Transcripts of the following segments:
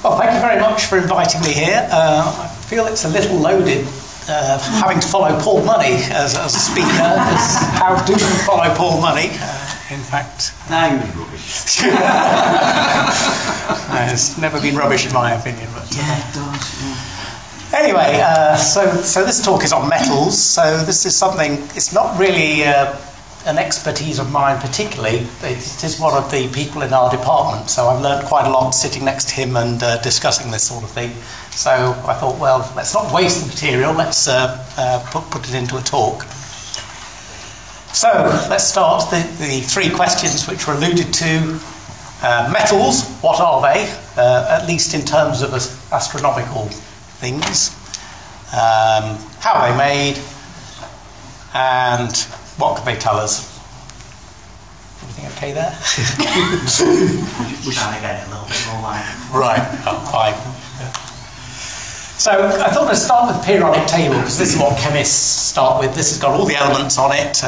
Well, thank you very much for inviting me here. I feel it's a little loaded having to follow Paul Money as a speaker. How do you follow Paul Money? In fact... Now you're rubbish. It's never been rubbish in my opinion. But, yeah, it does. Yeah. Anyway, so this talk is on metals. So this is something, it's not really an expertise of mine particularly. It is one of the people in our department, so I've learned quite a lot sitting next to him and discussing this sort of thing. So I thought, well, let's not waste the material, let's put it into a talk. So let's start the three questions which were alluded to. Metals, what are they? At least in terms of astronomical things. How are they made? And what can they tell us? Everything okay there? We're trying to get it a little bit more like... Right, fine. So I thought I'd start with the periodic table, because this is what chemists start with. This has got all the elements on it.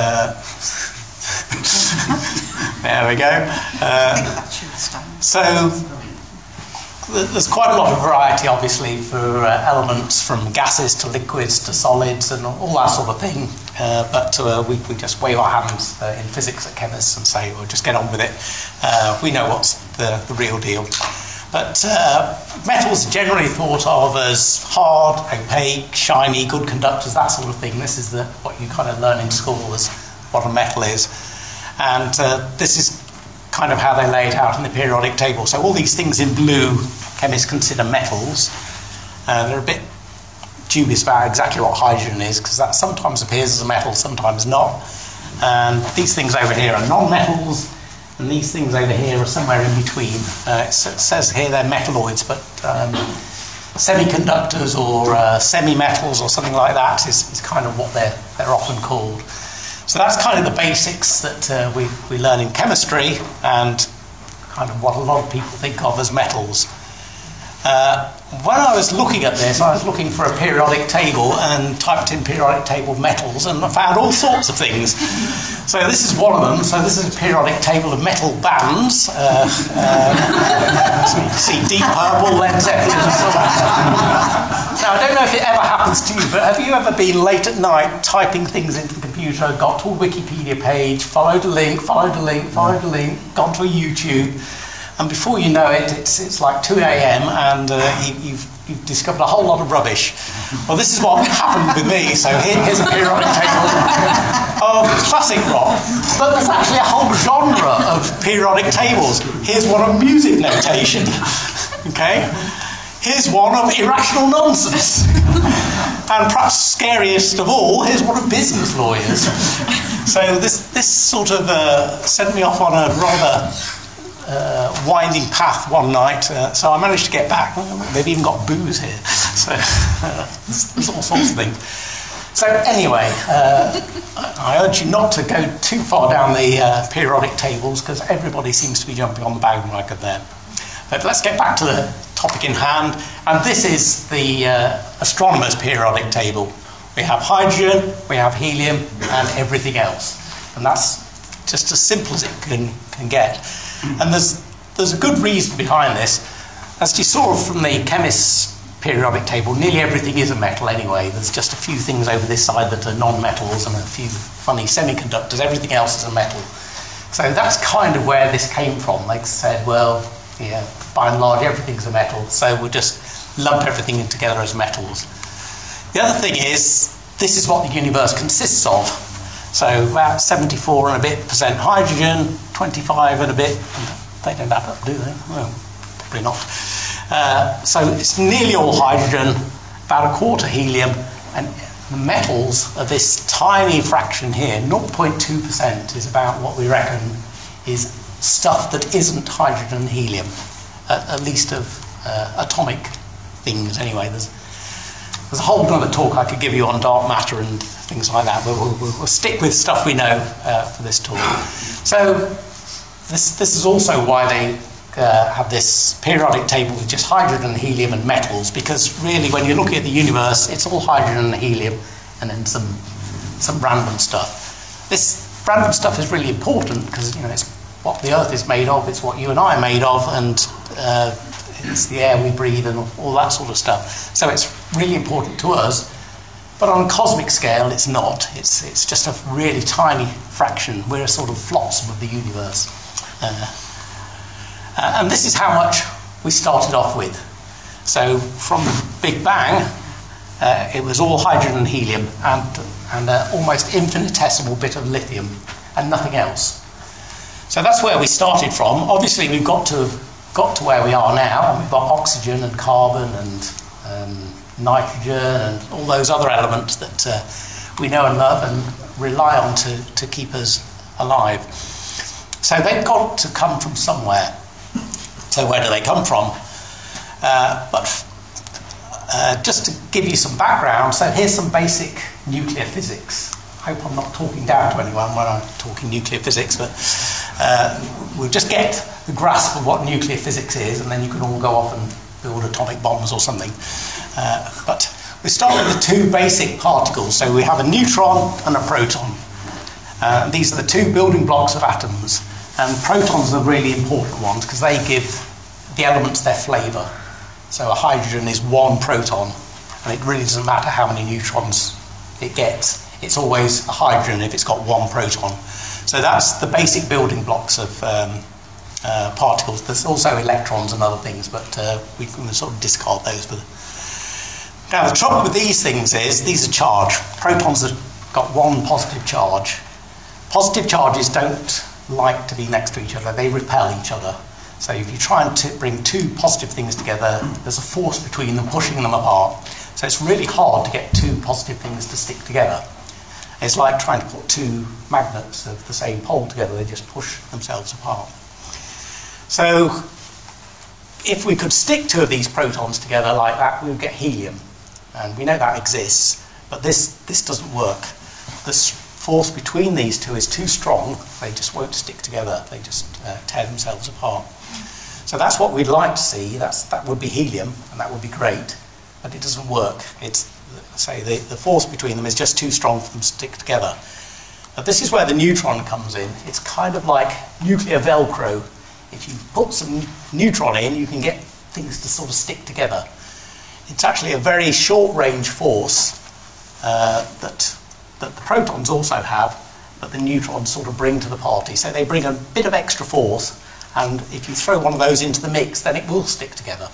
There we go. So there's quite a lot of variety, obviously, for elements, from gases to liquids to solids and all that sort of thing. But we just wave our hands in physics at chemists and say, well, just get on with it. We know what's the real deal. But metals are generally thought of as hard, opaque, shiny, good conductors, that sort of thing. This is what you kind of learn in school as what a metal is. And this is kind of how they lay it out in the periodic table. So all these things in blue, chemists consider metals. They're a bit dubious about exactly what hydrogen is, because that sometimes appears as a metal, sometimes not. And these things over here are non-metals, and these things over here are somewhere in between. It says here they're metalloids, but semiconductors or semi-metals or something like that is kind of what they're often called. So that's kind of the basics that we learn in chemistry, and kind of what a lot of people think of as metals. When I was looking at this, I was looking for a periodic table and typed in periodic table metals, and I found all sorts of things. So this is one of them. So this is a periodic table of metal bands. So you can see Deep Purple, Led Zeppelin, and so on. Now, I don't know if it ever happens to you, but have you ever been late at night typing things into the computer, got to a Wikipedia page, followed a link, followed a link, followed a link, gone to a YouTube, and before you know it, it's like 2 a.m. and you've discovered a whole lot of rubbish. Well, this is what happened with me. So here's a periodic table of classic rock, but there's actually a whole genre of periodic tables. Here's one of music notation. Okay? Here's one of irrational nonsense. And perhaps scariest of all, here's one of business lawyers. So this sort of sent me off on a rather winding path one night, so I managed to get back. They've even got booze here, so there's all sorts of things. So anyway, I urge you not to go too far down the periodic tables, because everybody seems to be jumping on the bandwagon there. But let's get back to the topic in hand, and this is the astronomers' periodic table. We have hydrogen, we have helium, and everything else, and that's just as simple as it can get. And there's a good reason behind this. As you saw from the chemist's periodic table, nearly everything is a metal anyway. There's just a few things over this side that are non-metals and a few funny semiconductors. Everything else is a metal. So that's kind of where this came from. They said, well, yeah, by and large everything's a metal, so we'll just lump everything in together as metals. The other thing is, this is what the universe consists of. So about 74 and a bit % hydrogen, 25 and a bit, they don't add up, do they? Well, probably not. So it's nearly all hydrogen, about a quarter helium, and the metals are this tiny fraction here, 0.2% is about what we reckon is stuff that isn't hydrogen and helium, at least of atomic things anyway. There's a whole other talk I could give you on dark matter and things like that, but we'll stick with stuff we know for this talk. So this is also why they have this periodic table with just hydrogen, helium and metals, because really when you're looking at the universe, it's all hydrogen and helium and then some random stuff. This random stuff is really important because, you know, it's what the Earth is made of, it's what you and I are made of, and it's the air we breathe and all that sort of stuff. So it's really important to us. But on a cosmic scale, it's not. It's just a really tiny fraction. We're a sort of flotsam of the universe. And this is how much we started off with. So from the Big Bang, it was all hydrogen and helium and an almost infinitesimal bit of lithium and nothing else. So that's where we started from. Obviously, we've got to where we are now, and we've got oxygen and carbon and nitrogen and all those other elements that we know and love and rely on to keep us alive. So they've got to come from somewhere. So where do they come from? Just to give you some background, so here's some basic nuclear physics. I hope I'm not talking down to anyone when I'm talking nuclear physics, but we'll just get the grasp of what nuclear physics is, and then you can all go off and build atomic bombs or something. But we start with the two basic particles. So we have a neutron and a proton. These are the two building blocks of atoms. And protons are really important ones because they give the elements their flavour. So a hydrogen is one proton, and it really doesn't matter how many neutrons it gets. It's always a hydrogen if it's got one proton. So that's the basic building blocks of particles. There's also electrons and other things, but we can sort of discard those. Now the trouble with these things is these are charged. Protons have got one positive charge. Positive charges don't like to be next to each other. They repel each other. So if you try and bring two positive things together, there's a force between them pushing them apart. So it's really hard to get two positive things to stick together. It's like trying to put two magnets of the same pole together. They just push themselves apart. So if we could stick two of these protons together like that, we would get helium. And we know that exists, but this doesn't work. This force between these two is too strong. They just won't stick together. They just tear themselves apart. So that's what we'd like to see. That would be helium, and that would be great, but it doesn't work. The force between them is just too strong for them to stick together. But this is where the neutron comes in. It's kind of like nuclear Velcro. If you put some neutron in, you can get things to sort of stick together. It's actually a very short-range force that the protons also have, but the neutrons sort of bring to the party. So they bring a bit of extra force, and if you throw one of those into the mix, then it will stick together.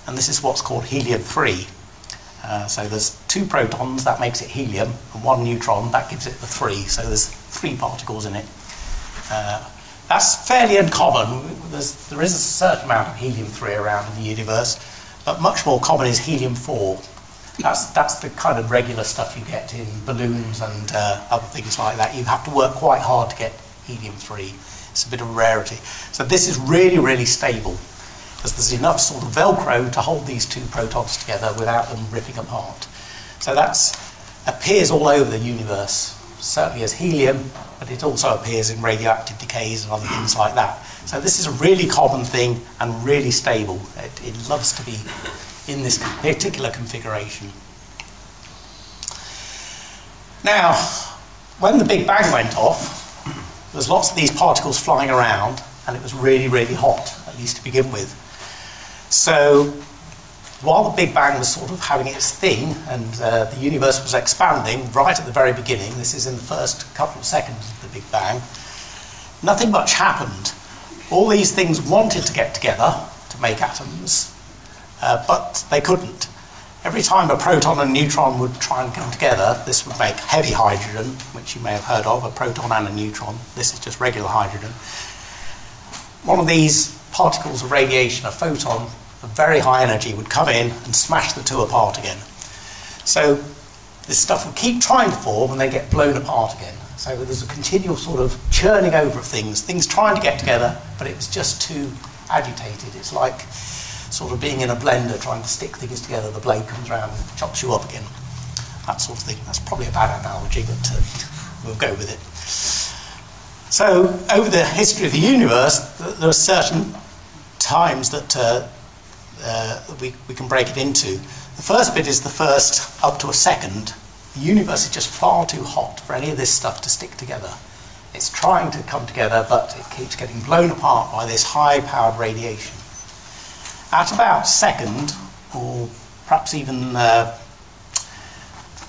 And this is what's called helium-3. So there's two protons, that makes it helium, and one neutron, that gives it the 3. So there's 3 particles in it. That's fairly uncommon. There is a certain amount of helium-3 around in the universe, but much more common is helium-4. That's the kind of regular stuff you get in balloons and other things like that. You have to work quite hard to get helium-3. It's a bit of a rarity. So this is really, really stable, because there's enough sort of Velcro to hold these two protons together without them ripping apart. So that appears all over the universe, certainly as helium, but it also appears in radioactive decays and other things like that. So this is a really common thing and really stable. It loves to be in this particular configuration. Now, when the Big Bang went off, there's lots of these particles flying around, and it was really, really hot, at least to begin with. So while the Big Bang was sort of having its thing, and the universe was expanding right at the very beginning, this is in the first couple of seconds of the Big Bang, nothing much happened. All these things wanted to get together to make atoms, but they couldn't. Every time a proton and neutron would try and come together, this would make heavy hydrogen, which you may have heard of, a proton and a neutron. This is just regular hydrogen. One of these particles of radiation, a photon of very high energy, would come in and smash the two apart again. So this stuff will keep trying to form and they get blown apart again. So there's a continual sort of churning over of things trying to get together, but it was just too agitated. It's like sort of being in a blender trying to stick things together. The blade comes around and chops you up again. That sort of thing. That's probably a bad analogy, but we'll go with it. So over the history of the universe, there are certain times that we can break it into. The first bit is the first up to a second. The universe is just far too hot for any of this stuff to stick together. It's trying to come together, but it keeps getting blown apart by this high-powered radiation. At about second, or perhaps even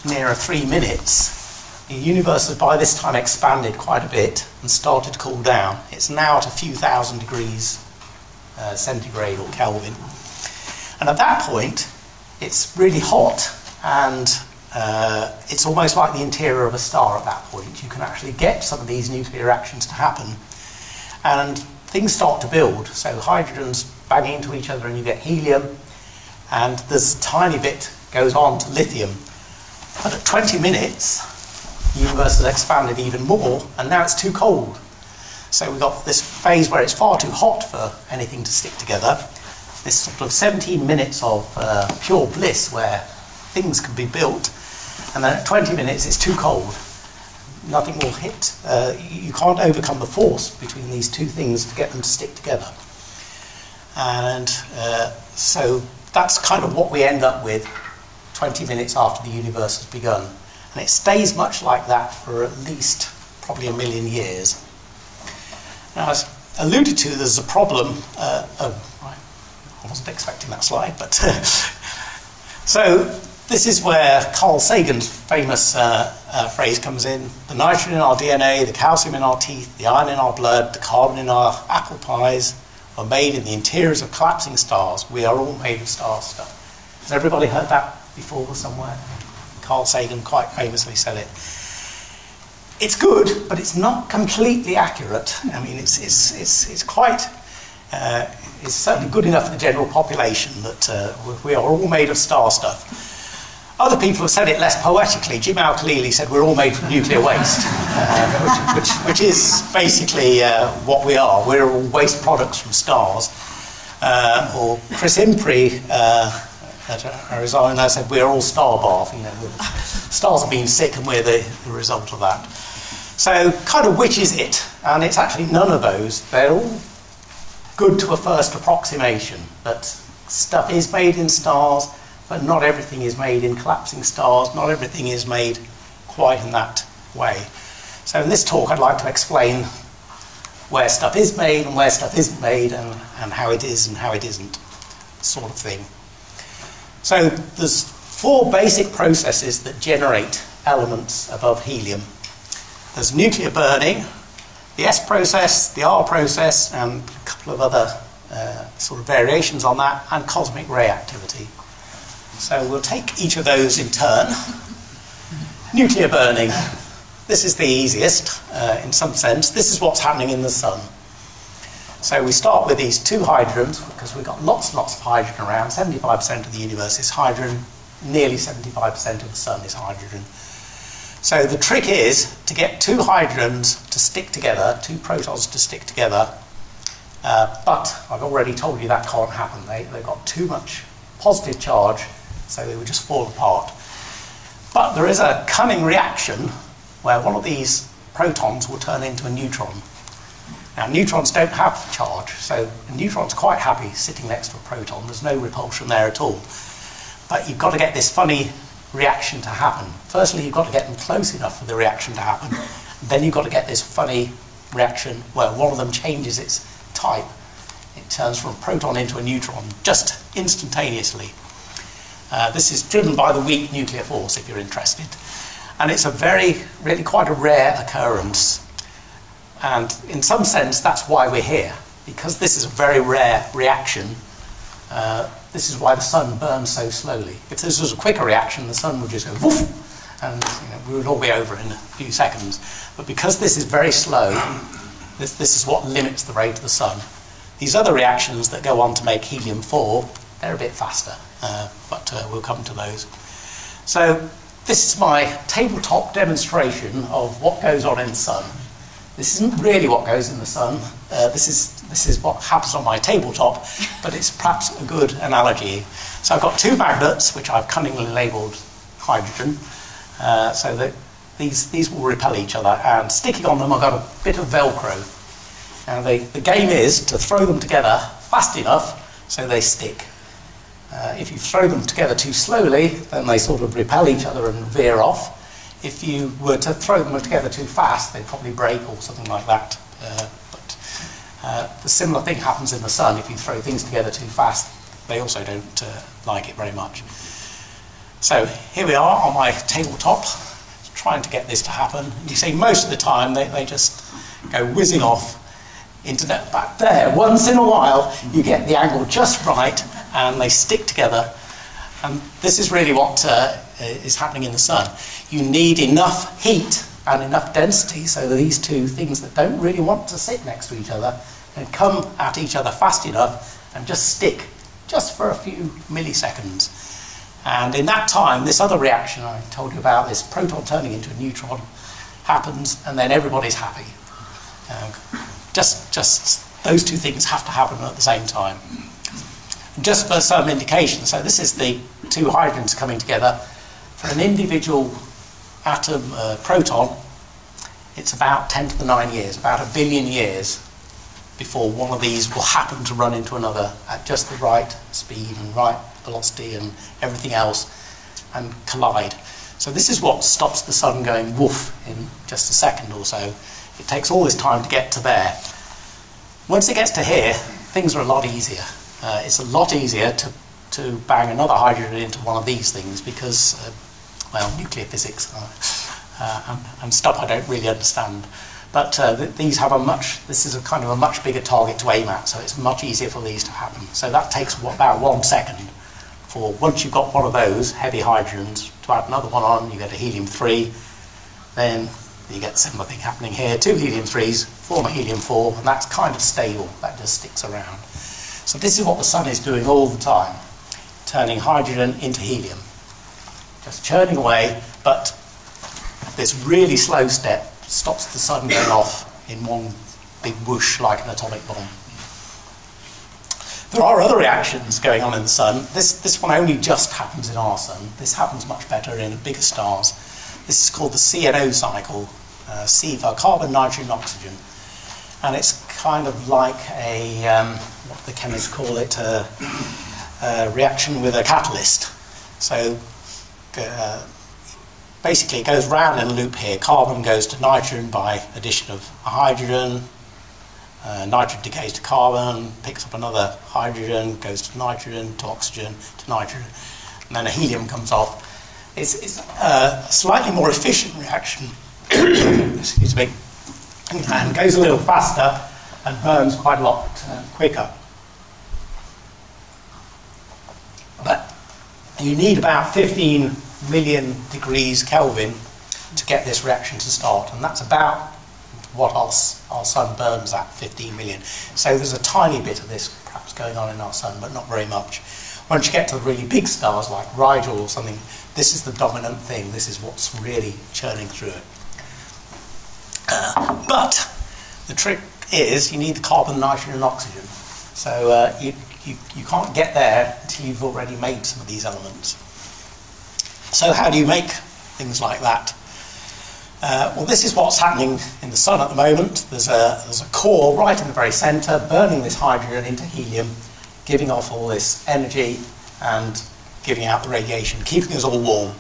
nearer 3 minutes, the universe has by this time expanded quite a bit and started to cool down. It's now at a few thousand degrees centigrade or Kelvin. And at that point, it's really hot, and it's almost like the interior of a star at that point. You can actually get some of these nuclear reactions to happen, and things start to build. So hydrogens bang into each other and you get helium, and there's a tiny bit goes on to lithium. But at 20 minutes, the universe has expanded even more, and now it's too cold. So we've got this phase where it's far too hot for anything to stick together. This sort of 17 minutes of pure bliss where things can be built, and then at 20 minutes it's too cold. Nothing will hit. You can't overcome the force between these two things to get them to stick together. And so that's kind of what we end up with 20 minutes after the universe has begun. And it stays much like that for at least probably 1 million years. Now, as alluded to, there's a problem. I wasn't expecting that slide, but so this is where Carl Sagan's famous phrase comes in: the nitrogen in our DNA, the calcium in our teeth, the iron in our blood, the carbon in our apple pies are made in the interiors of collapsing stars. We are all made of star stuff. Has everybody heard that before somewhere? Carl Sagan quite famously said it. It's good, but it's not completely accurate. I mean, it's quite, it's certainly good enough for the general population that we are all made of star stuff. Other people have said it less poetically. Jim Al-Khalili said we're all made from nuclear waste, which is basically what we are. We're all waste products from stars. Or Chris Impri at Arizona said we're all star bath. You know, stars have been sick and we're the result of that. So kind of which is it? And it's actually none of those. They're all good to a first approximation, that stuff is made in stars, but not everything is made in collapsing stars. Not everything is made quite in that way. So in this talk I'd like to explain where stuff is made and where stuff isn't made, and how it is and how it isn't, sort of thing. So there's 4 basic processes that generate elements above helium. There's nuclear burning, the S process, the R process, and a couple of other sort of variations on that, and cosmic ray activity. So we'll take each of those in turn. Nuclear burning. This is the easiest, in some sense. This is what's happening in the sun. So we start with these 2 hydrogens, because we've got lots and lots of hydrogen around. 75% of the universe is hydrogen. Nearly 75% of the sun is hydrogen. So the trick is to get 2 hydrogens to stick together, 2 protons to stick together. But I've already told you that can't happen. They've got too much positive charge, so they would just fall apart. But there is a cunning reaction where one of these protons will turn into a neutron. Now, neutrons don't have charge, so a neutron's quite happy sitting next to a proton. There's no repulsion there at all. But you've got to get this funny reaction to happen. Firstly, you've got to get them close enough for the reaction to happen. Then you've got to get this funny reaction where one of them changes its type. It turns from a proton into a neutron just instantaneously. This is driven by the weak nuclear force, if you're interested. And it's really quite a rare occurrence. And in some sense, that's why we're here. Because this is a very rare reaction, this is why the sun burns so slowly. If this was a quicker reaction, the sun would just go woof, and we would all be over in a few seconds. But because this is very slow, this is what limits the rate of the sun. These other reactions that go on to make helium-4, they're a bit faster, but we'll come to those. So this is my tabletop demonstration of what goes on in the sun. This isn't really what goes in the sun. This is what happens on my tabletop, but it's perhaps a good analogy. So I've got 2 magnets, which I've cunningly labelled hydrogen, so that these will repel each other. And sticking on them, I've got a bit of Velcro. Now the game is to throw them together fast enough so they stick. If you throw them together too slowly, then they sort of repel each other and veer off. If you were to throw them together too fast, they'd probably break or something like that. But the similar thing happens in the sun. If you throw things together too fast, they also don't like it very much. So here we are on my tabletop, trying to get this to happen. You see, most of the time they just go whizzing off into that back there. Once in a while, you get the angle just right, and they stick together. And this is really what is happening in the sun. You need enough heat and enough density so that these two things that don't really want to sit next to each other can come at each other fast enough and just stick just for a few milliseconds. And in that time, this other reaction I told you about, this proton turning into a neutron, happens, and then everybody's happy. Just those two things have to happen at the same time. Just for some indication, so this is the two hydrogens coming together. For an individual atom proton, it's about 10 to the 9 years, about 1 billion years before one of these will happen to run into another at just the right speed and right velocity and everything else and collide. So this is what stops the sun going woof in just a second or so. It takes all this time to get to there. Once it gets to here, things are a lot easier. It's a lot easier to bang another hydrogen into one of these things because, well, nuclear physics and stuff I don't really understand. But these have this is a kind of a much bigger target to aim at, so it's much easier for these to happen. So that takes about 1 second for, once you've got one of those heavy hydrogens, to add another one on, you get a helium-3, then you get a similar thing happening here, 2 helium-3s, form a helium-4, and that's kind of stable, that just sticks around. So this is what the sun is doing all the time, turning hydrogen into helium. Just churning away, but this really slow step stops the sun going off in one big whoosh like an atomic bomb. There are other reactions going on in the sun. This one only just happens in our sun. This happens much better in bigger stars. This is called the CNO cycle, C for carbon, nitrogen, oxygen. And it's kind of like a, what the chemists call it, a reaction with a catalyst. So basically it goes round in a loop here. Carbon goes to nitrogen by addition of a hydrogen. Nitrogen decays to carbon, picks up another hydrogen, goes to nitrogen, to oxygen, to nitrogen, and then a helium comes off. It's a slightly more efficient reaction, excuse me, and goes a little faster and burns quite a lot quicker. But you need about 15 million degrees Kelvin to get this reaction to start, and that's about what our sun burns at, 15 million. So there's a tiny bit of this perhaps going on in our sun, but not very much. Once you get to the really big stars like Rigel or something, this is the dominant thing. This is what's really churning through it. But the trick is you need the carbon, nitrogen and oxygen. So you can't get there until you've already made some of these elements. So how do you make things like that? Well, this is what's happening in the sun at the moment. There's a core right in the very centre, burning this hydrogen into helium, giving off all this energy and giving out the radiation, keeping us all warm.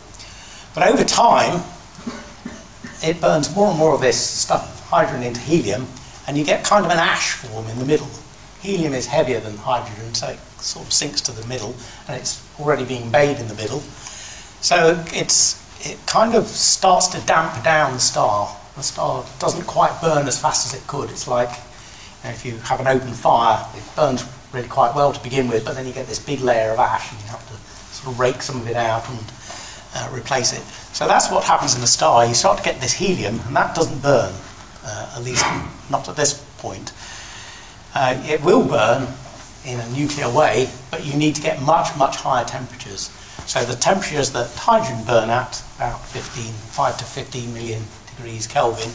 But over time, it burns more and more of this stuff, hydrogen into helium, and you get kind of an ash form in the middle. Helium is heavier than hydrogen, so it sort of sinks to the middle, and it's already being made in the middle. So it kind of starts to damp down the star. The star doesn't quite burn as fast as it could. It's like, you know, if you have an open fire, it burns really quite well to begin with, but then you get this big layer of ash and you have to sort of rake some of it out and replace it. So that's what happens in a star. You start to get this helium, and that doesn't burn, at least not at this point. It will burn in a nuclear way, but you need to get much, much higher temperatures. So the temperatures that hydrogen burn at, about 5 to 15 million degrees Kelvin,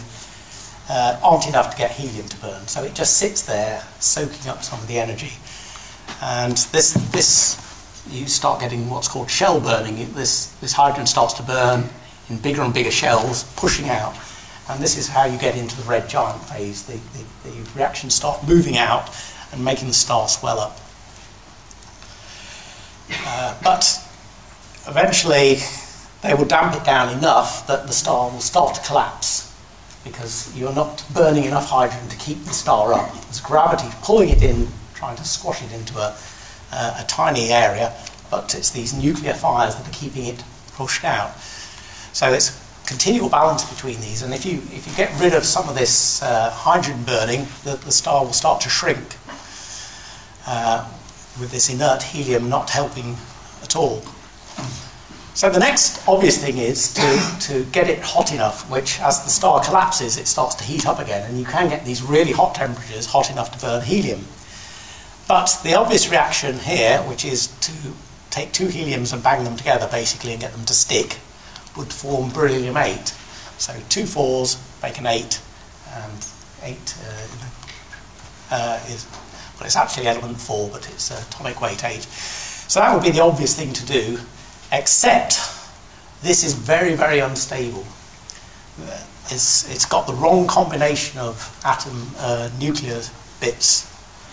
aren't enough to get helium to burn. So it just sits there, soaking up some of the energy. And this you start getting what's called shell burning. This hydrogen starts to burn in bigger and bigger shells, pushing out. And this is how you get into the red giant phase. The reactions start moving out and making the star swell up. But eventually they will damp it down enough that the star will start to collapse, because you're not burning enough hydrogen to keep the star up. There's gravity pulling it in, trying to squash it into a a tiny area, but it's these nuclear fires that are keeping it pushed out. So it's continual balance between these, and if you get rid of some of this hydrogen burning, the star will start to shrink with this inert helium not helping at all. So the next obvious thing is to get it hot enough, which as the star collapses, it starts to heat up again, and you can get these really hot temperatures, hot enough to burn helium. But the obvious reaction here, which is to take two heliums and bang them together basically and get them to stick, would form beryllium-8. So two 4s make an 8, and 8 is, well, it's actually element 4, but it's atomic weight 8. So that would be the obvious thing to do, except this is very, very unstable. It's got the wrong combination of atom nuclear bits,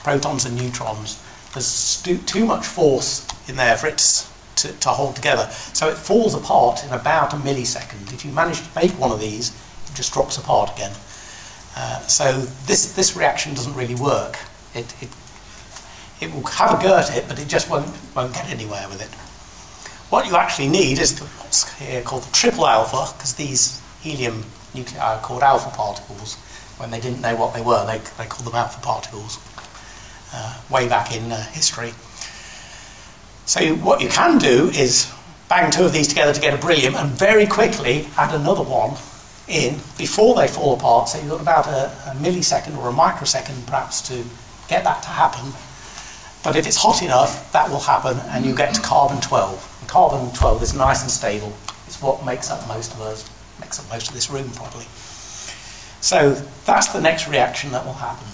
protons and neutrons. There's too much force in there for it to hold together. So it falls apart in about a millisecond. If you manage to make one of these, it just drops apart again. So this reaction doesn't really work. It will have a go at it, but it just won't get anywhere with it. What you actually need is what's here called the triple alpha, because these helium nuclei are called alpha particles. When they didn't know what they were, they called them alpha particles way back in history. So what you can do is bang two of these together to get a beryllium, and very quickly add another one in before they fall apart. So you've got about a millisecond or a microsecond perhaps to get that to happen. But if it's hot enough, that will happen, and you get to carbon-12. And carbon-12 is nice and stable. It's what makes up most of us, makes up most of this room probably. So that's the next reaction that will happen.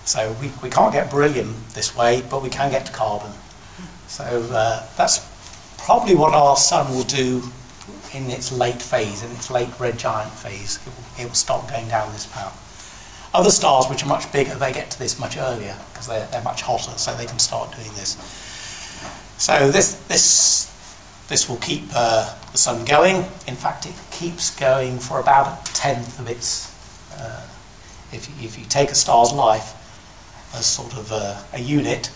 So we can't get beryllium this way, but we can get to carbon. So that's probably what our sun will do in its late phase, in its late red giant phase. It will start going down this path. Other stars, which are much bigger, they get to this much earlier because they're much hotter, so they can start doing this. So this will keep the sun going. In fact, it keeps going for about a tenth of its. If you take a star's life as sort of a unit,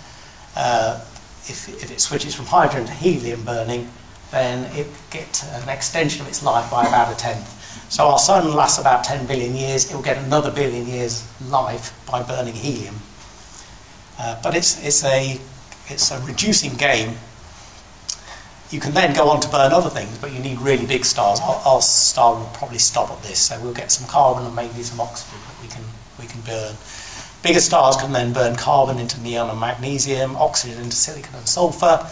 if it switches from hydrogen to helium burning, then it gets an extension of its life by about a tenth. So our sun lasts about 10 billion years. It will get another billion years life by burning helium. But it's a reducing game. You can then go on to burn other things, but you need really big stars. Our star will probably stop at this, so we'll get some carbon and maybe some oxygen that we can burn. Bigger stars can then burn carbon into neon and magnesium, oxygen into silicon and sulfur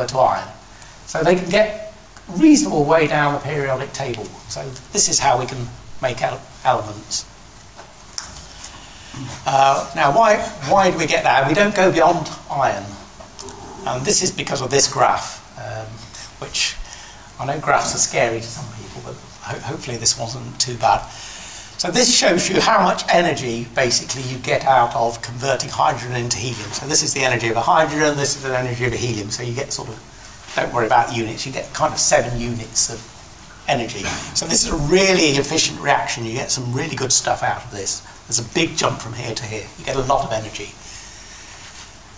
to iron. So they can get reasonable way down the periodic table. So this is how we can make elements. Now, why do we get that? We don't go beyond iron. And this is because of this graph, which I know graphs are scary to some people, but hopefully this wasn't too bad. So this shows you how much energy basically you get out of converting hydrogen into helium. So this is the energy of a hydrogen, this is the energy of a helium. So you get sort of, don't worry about units, you get kind of 7 units of energy. So this is a really efficient reaction. You get some really good stuff out of this. There's a big jump from here to here. You get a lot of energy.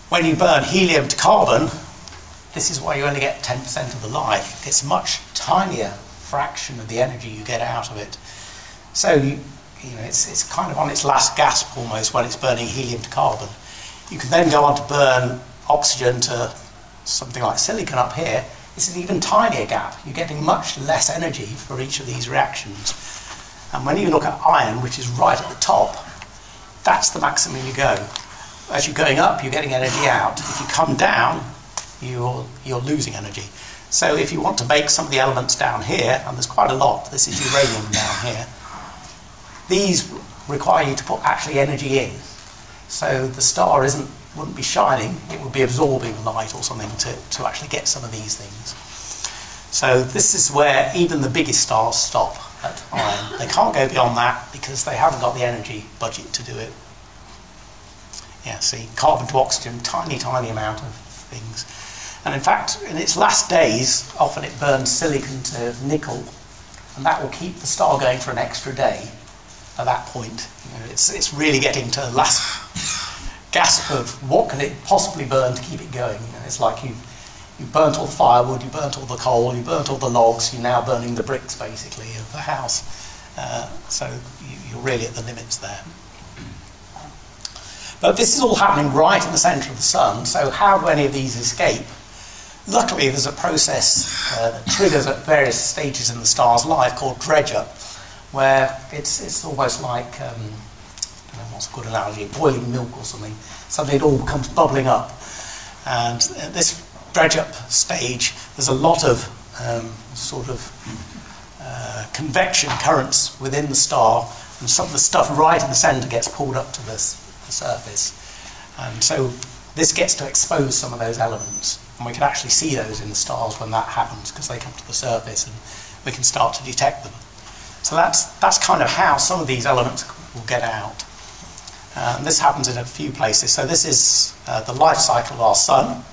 When you burn helium to carbon, this is why you only get 10% of the life. It's a much tinier fraction of the energy you get out of it. So it's kind of on its last gasp almost when it's burning helium to carbon. You can then go on to burn oxygen to something like silicon up here. It's an even tinier gap. You're getting much less energy for each of these reactions. And when you look at iron, which is right at the top, that's the maximum you go. As you're going up, you're getting energy out. If you come down, you're losing energy. So if you want to make some of the elements down here, and there's quite a lot, this is uranium down here, these require you to put actually energy in. So the star wouldn't be shining, it would be absorbing light or something to actually get some of these things. So this is where even the biggest stars stop at iron. They can't go beyond that because they haven't got the energy budget to do it. Yeah, see, carbon to oxygen, tiny, tiny amount of things. And in fact, in its last days, often it burns silicon to nickel, and that will keep the star going for an extra day at that point. It's really getting to last gasp of what can it possibly burn to keep it going. You know, it's like you burnt all the firewood, you burnt all the coal, you burnt all the logs, you're now burning the bricks basically of the house. So you're really at the limits there. But this is all happening right in the centre of the sun, so how do any of these escape? Luckily there's a process that triggers at various stages in the star's life called dredge-up, where it's almost like, I don't know what's a good analogy, boiling milk or something. Suddenly it all comes bubbling up. And at this dredge-up stage, there's a lot of convection currents within the star, and some of the stuff right in the centre gets pulled up to the surface. And so this gets to expose some of those elements. And we can actually see those in the stars when that happens, because they come to the surface and we can start to detect them. So that's kind of how some of these elements will get out. And this happens in a few places. So this is the life cycle of our sun.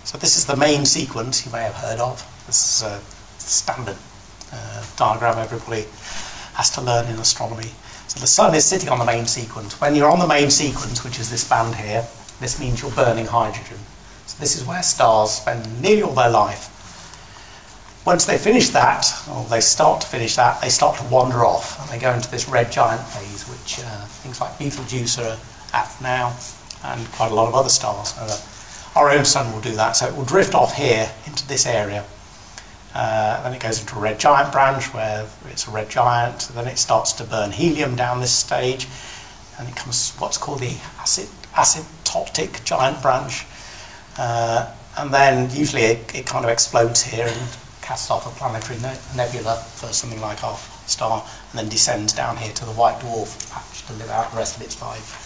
So this is the main sequence you may have heard of. This is a standard diagram everybody has to learn in astronomy. So the sun is sitting on the main sequence. When you're on the main sequence, which is this band here, this means you're burning hydrogen. So this is where stars spend nearly all their life. Once they finish that, or they start to finish that, they start to wander off and they go into this red giant phase, which things like Betelgeuse are at now, and quite a lot of other stars. Our own sun will do that, so it will drift off here into this area. Then it goes into a red giant branch where it's a red giant. Then it starts to burn helium down this stage, and it comes what's called the asymptotic giant branch. And then usually it kind of explodes here and casts off a planetary nebula for something like our star, and then descends down here to the white dwarf patch to live out the rest of its life.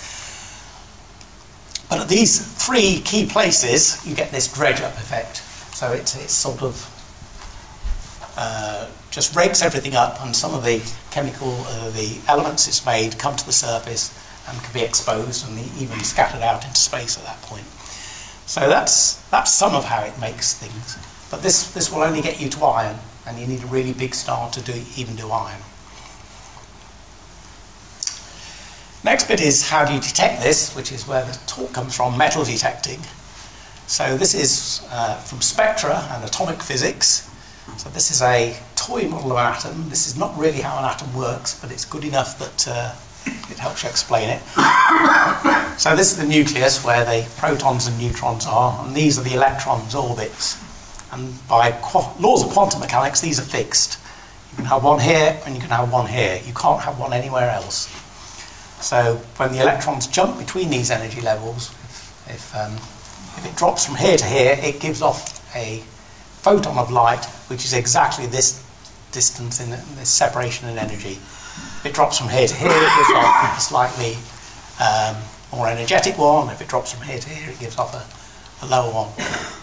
But at these three key places, you get this dredge-up effect. So it's sort of just rakes everything up, and some of the the elements it's made come to the surface and can be exposed and even scattered out into space at that point. So that's some of how it makes things. But this will only get you to iron, and you need a really big star to even do iron. Next bit is how do you detect this, which is where the talk comes from, metal detecting. So this is from spectra and atomic physics. So this is a toy model of an atom. This is not really how an atom works, but it's good enough that it helps you explain it. So this is the nucleus where the protons and neutrons are, and these are the electrons' orbits. And by laws of quantum mechanics, these are fixed. You can have one here and you can have one here. You can't have one anywhere else. So when the electrons jump between these energy levels, if it drops from here to here, it gives off a photon of light, which is exactly this distance in this separation in energy. If it drops from here to here, it gives off a slightly more energetic one. If it drops from here to here, it gives off a lower one.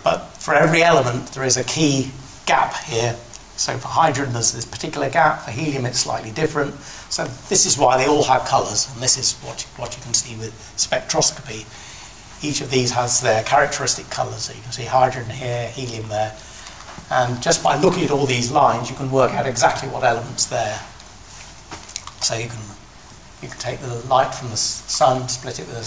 But for every element, there is a key gap here. So for hydrogen, there's this particular gap. For helium, it's slightly different. So this is why they all have colours, and this is what you can see with spectroscopy. Each of these has their characteristic colours. So you can see hydrogen here, helium there. And just by looking at all these lines, you can work out exactly what element's there. So you can take the light from the sun, split it with a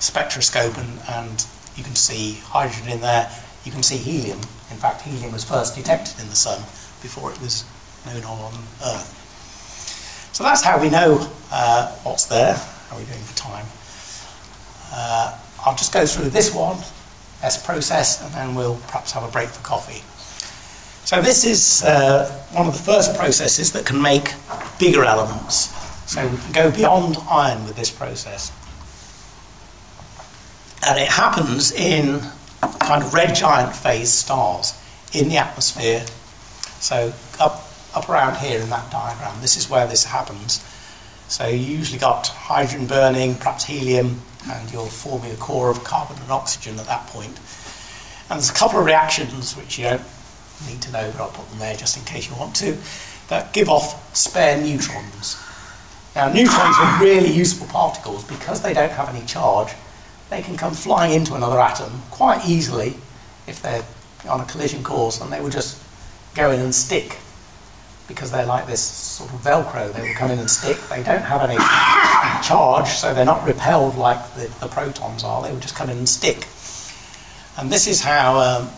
spectroscope, and you can see hydrogen in there. You can see helium. In fact, helium was first detected in the sun before it was known on Earth. So that's how we know what's there. How are we doing for time? I'll just go through this one, S process, and then we'll perhaps have a break for coffee. So this is one of the first processes that can make bigger elements. So we can go beyond iron with this process. And it happens in kind of red giant phase stars in the atmosphere. So up around here in that diagram, this is where this happens. So you usually got hydrogen burning, perhaps helium, and you're forming a core of carbon and oxygen at that point. And there's a couple of reactions which you don't need to know, but I'll put them there just in case you want to, that give off spare neutrons. Now neutrons are really useful particles because they don't have any charge. They can come flying into another atom quite easily if they're on a collision course, and they will just go in and stick because they're like this sort of Velcro. They will come in and stick. They don't have any charge, so they're not repelled like the protons are. They will just come in and stick. And this is how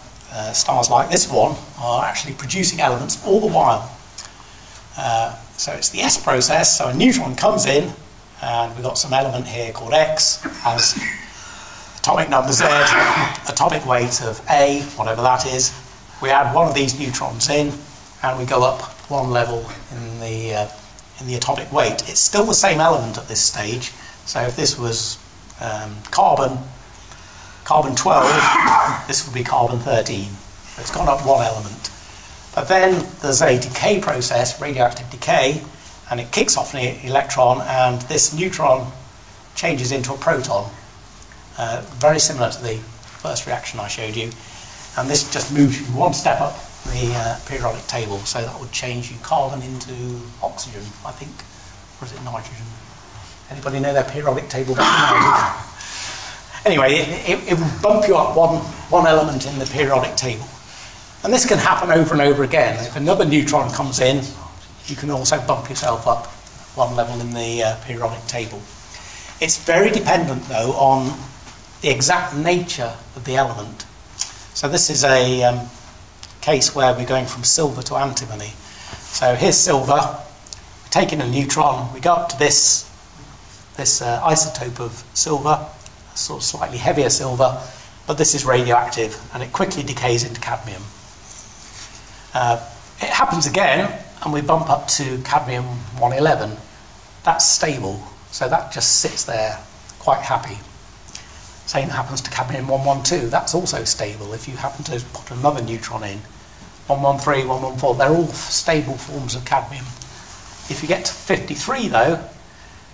stars like this one are actually producing elements all the while. So it's the S process. So a neutron comes in, and we've got some element here called X, has atomic number Z, atomic weight of A, whatever that is. We add one of these neutrons in, and we go up one level in the atomic weight. It's still the same element at this stage. So if this was carbon 12, this would be carbon 13. So it's gone up one element. But then there's a decay process, radioactive decay, and it kicks off an electron, and this neutron changes into a proton. Very similar to the first reaction I showed you. And this just moves you one step up the periodic table. So that would change you carbon into oxygen, I think. Or is it nitrogen? Anybody know their periodic table? Anyway, it will bump you up one element in the periodic table. And this can happen over and over again. If another neutron comes in, you can also bump yourself up one level in the periodic table. It's very dependent, though, on the exact nature of the element. So this is a case where we're going from silver to antimony. So here's silver. We're taking a neutron. We go up to this isotope of silver, sort of slightly heavier silver, but this is radioactive, and it quickly decays into cadmium. It happens again, and we bump up to cadmium 111. That's stable, so that just sits there quite happy. Same happens to cadmium 112. That's also stable. If you happen to put another neutron in, 113, 114, they're all stable forms of cadmium. If you get to 53, though,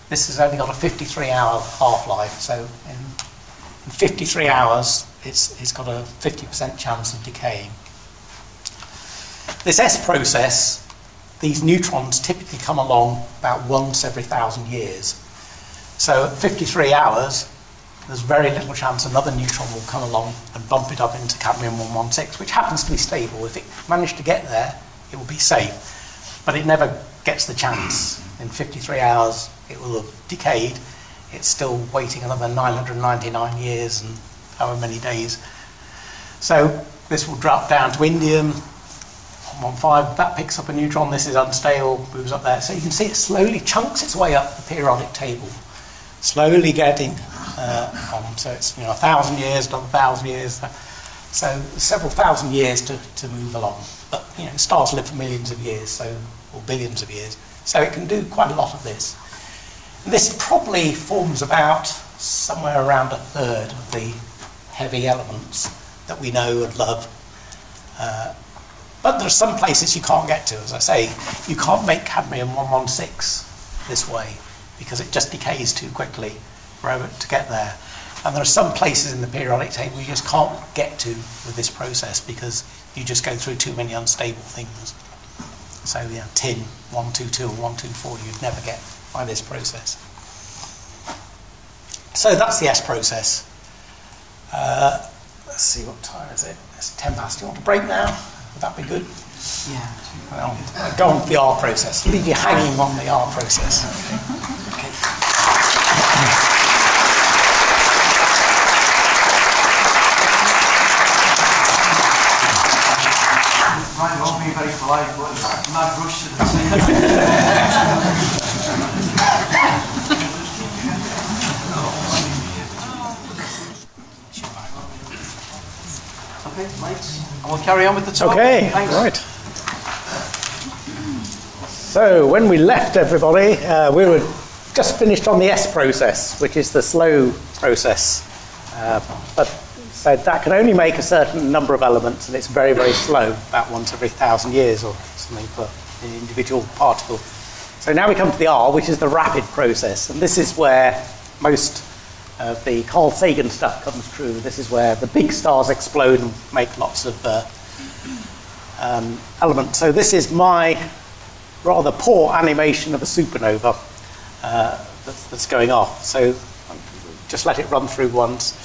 this has only got a 53-hour half-life, so in 53 hours, it's got a 50% chance of decaying. This S process, these neutrons typically come along about once every 1,000 years. So at 53 hours, there's very little chance another neutron will come along and bump it up into cadmium 116, which happens to be stable. If it managed to get there, it will be safe. But it never gets the chance. In 53 hours, it will have decayed. It's still waiting another 999 years and however many days. So this will drop down to indium, 115. That picks up a neutron. This is unstable, moves up there. So you can see it slowly chunks its way up the periodic table, slowly getting on. So it's 1,000 years, another 1,000 years. So several thousand years to move along. But stars live for millions of years, or billions of years. So it can do quite a lot of this. This probably forms about somewhere around a third of the heavy elements that we know and love. But there are some places you can't get to. As I say, you can't make cadmium 116 this way because it just decays too quickly for it to get there. And there are some places in the periodic table you just can't get to with this process because you just go through too many unstable things. So tin 122 or 124 you'd never get by this process. So that's the S process. Let's see, what time is it? It's 10 past. Do you want to break now? Would that be good? Yeah. Well, go on to the R process. Leave you hanging on the R process. Okay. Mine won't be very polite, but I'm not rushed to the scene. Okay, mates. And we'll carry on with the talk. Okay, thanks. Right. So when we left everybody, we were just finished on the S process, which is the slow process. But said that can only make a certain number of elements, and it's very, very slow, about once every 1,000 years or something for an individual particle. So now we come to the R, which is the rapid process, and this is where most of the Carl Sagan stuff comes true. This is where the big stars explode and make lots of elements. So this is my rather poor animation of a supernova that's going off. So just let it run through once.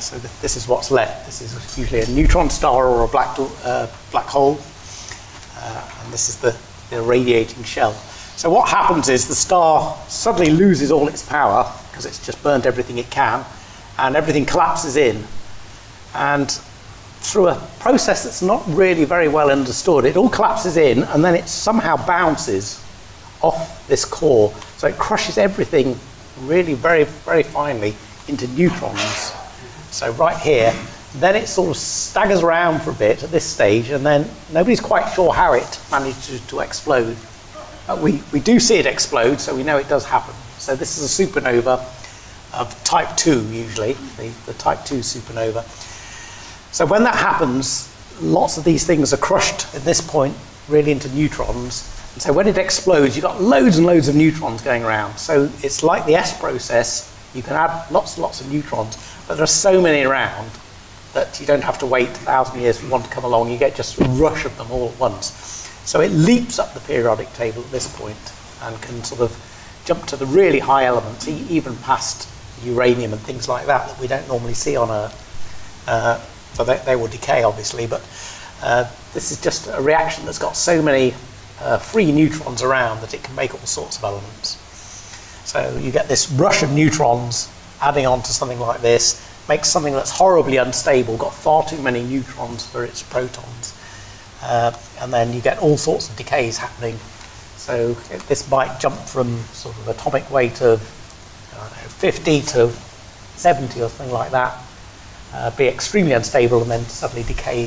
So this is what's left. This is usually a neutron star or a black hole. And this is the the radiating shell. So what happens is the star suddenly loses all its power because it's just burnt everything it can, and everything collapses in. And through a process that's not really very well understood, it all collapses in, and then it somehow bounces off this core. So it crushes everything really very, very finely into neutrons. So right here, then it sort of staggers around for a bit at this stage, and then nobody's quite sure how it managed to explode. We do see it explode, so we know it does happen. So this is a supernova of type 2, usually, the type 2 supernova. So when that happens, lots of these things are crushed at this point really into neutrons. And so when it explodes, you've got loads and loads of neutrons going around. So it's like the S process. You can add lots and lots of neutrons, but there are so many around that you don't have to wait 1,000 years for one to come along. You get just a rush of them all at once. So it leaps up the periodic table at this point and can sort of jump to the really high elements, even past uranium and things like that we don't normally see on Earth. So they will decay, obviously, but this is just a reaction that's got so many free neutrons around that it can make all sorts of elements. So you get this rush of neutrons adding on to something like this, makes something that's horribly unstable, got far too many neutrons for its protons. And then you get all sorts of decays happening. So this might jump from sort of atomic weight of 50 to 70 or something like that, be extremely unstable, and then suddenly decay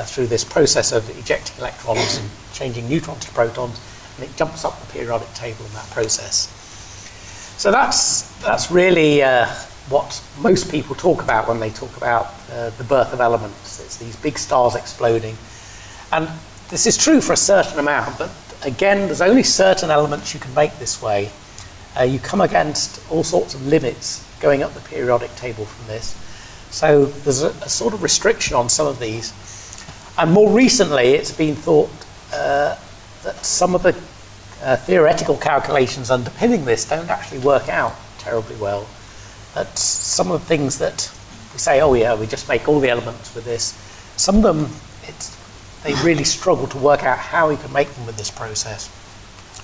through this process of ejecting electrons and changing neutrons to protons, and it jumps up the periodic table in that process. So that's really what most people talk about when they talk about the birth of elements. It's these big stars exploding. And this is true for a certain amount, but again, there's only certain elements you can make this way. You come against all sorts of limits going up the periodic table from this. So there's a sort of restriction on some of these. And more recently, it's been thought that some of the theoretical calculations underpinning this don't actually work out terribly well. That some of the things that we say, oh yeah, we just make all the elements with this, some of them, they really struggle to work out how we can make them with this process,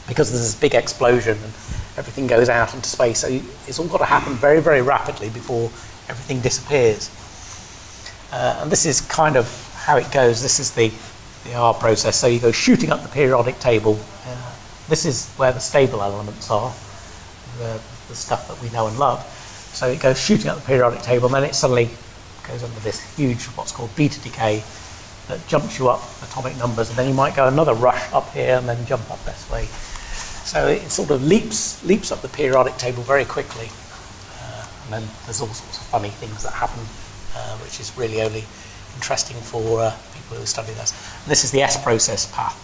because there's this big explosion and everything goes out into space. So it's all got to happen very, very rapidly before everything disappears. And this is kind of how it goes. This is the R process. So you go shooting up the periodic table. This is where the stable elements are, the stuff that we know and love. So it goes shooting up the periodic table, and then it suddenly goes under this huge, what's called beta decay, that jumps you up atomic numbers, and then you might go another rush up here and then jump up this way. So it sort of leaps up the periodic table very quickly. And then there's all sorts of funny things that happen, which is really only interesting for people who study this. And this is the S process path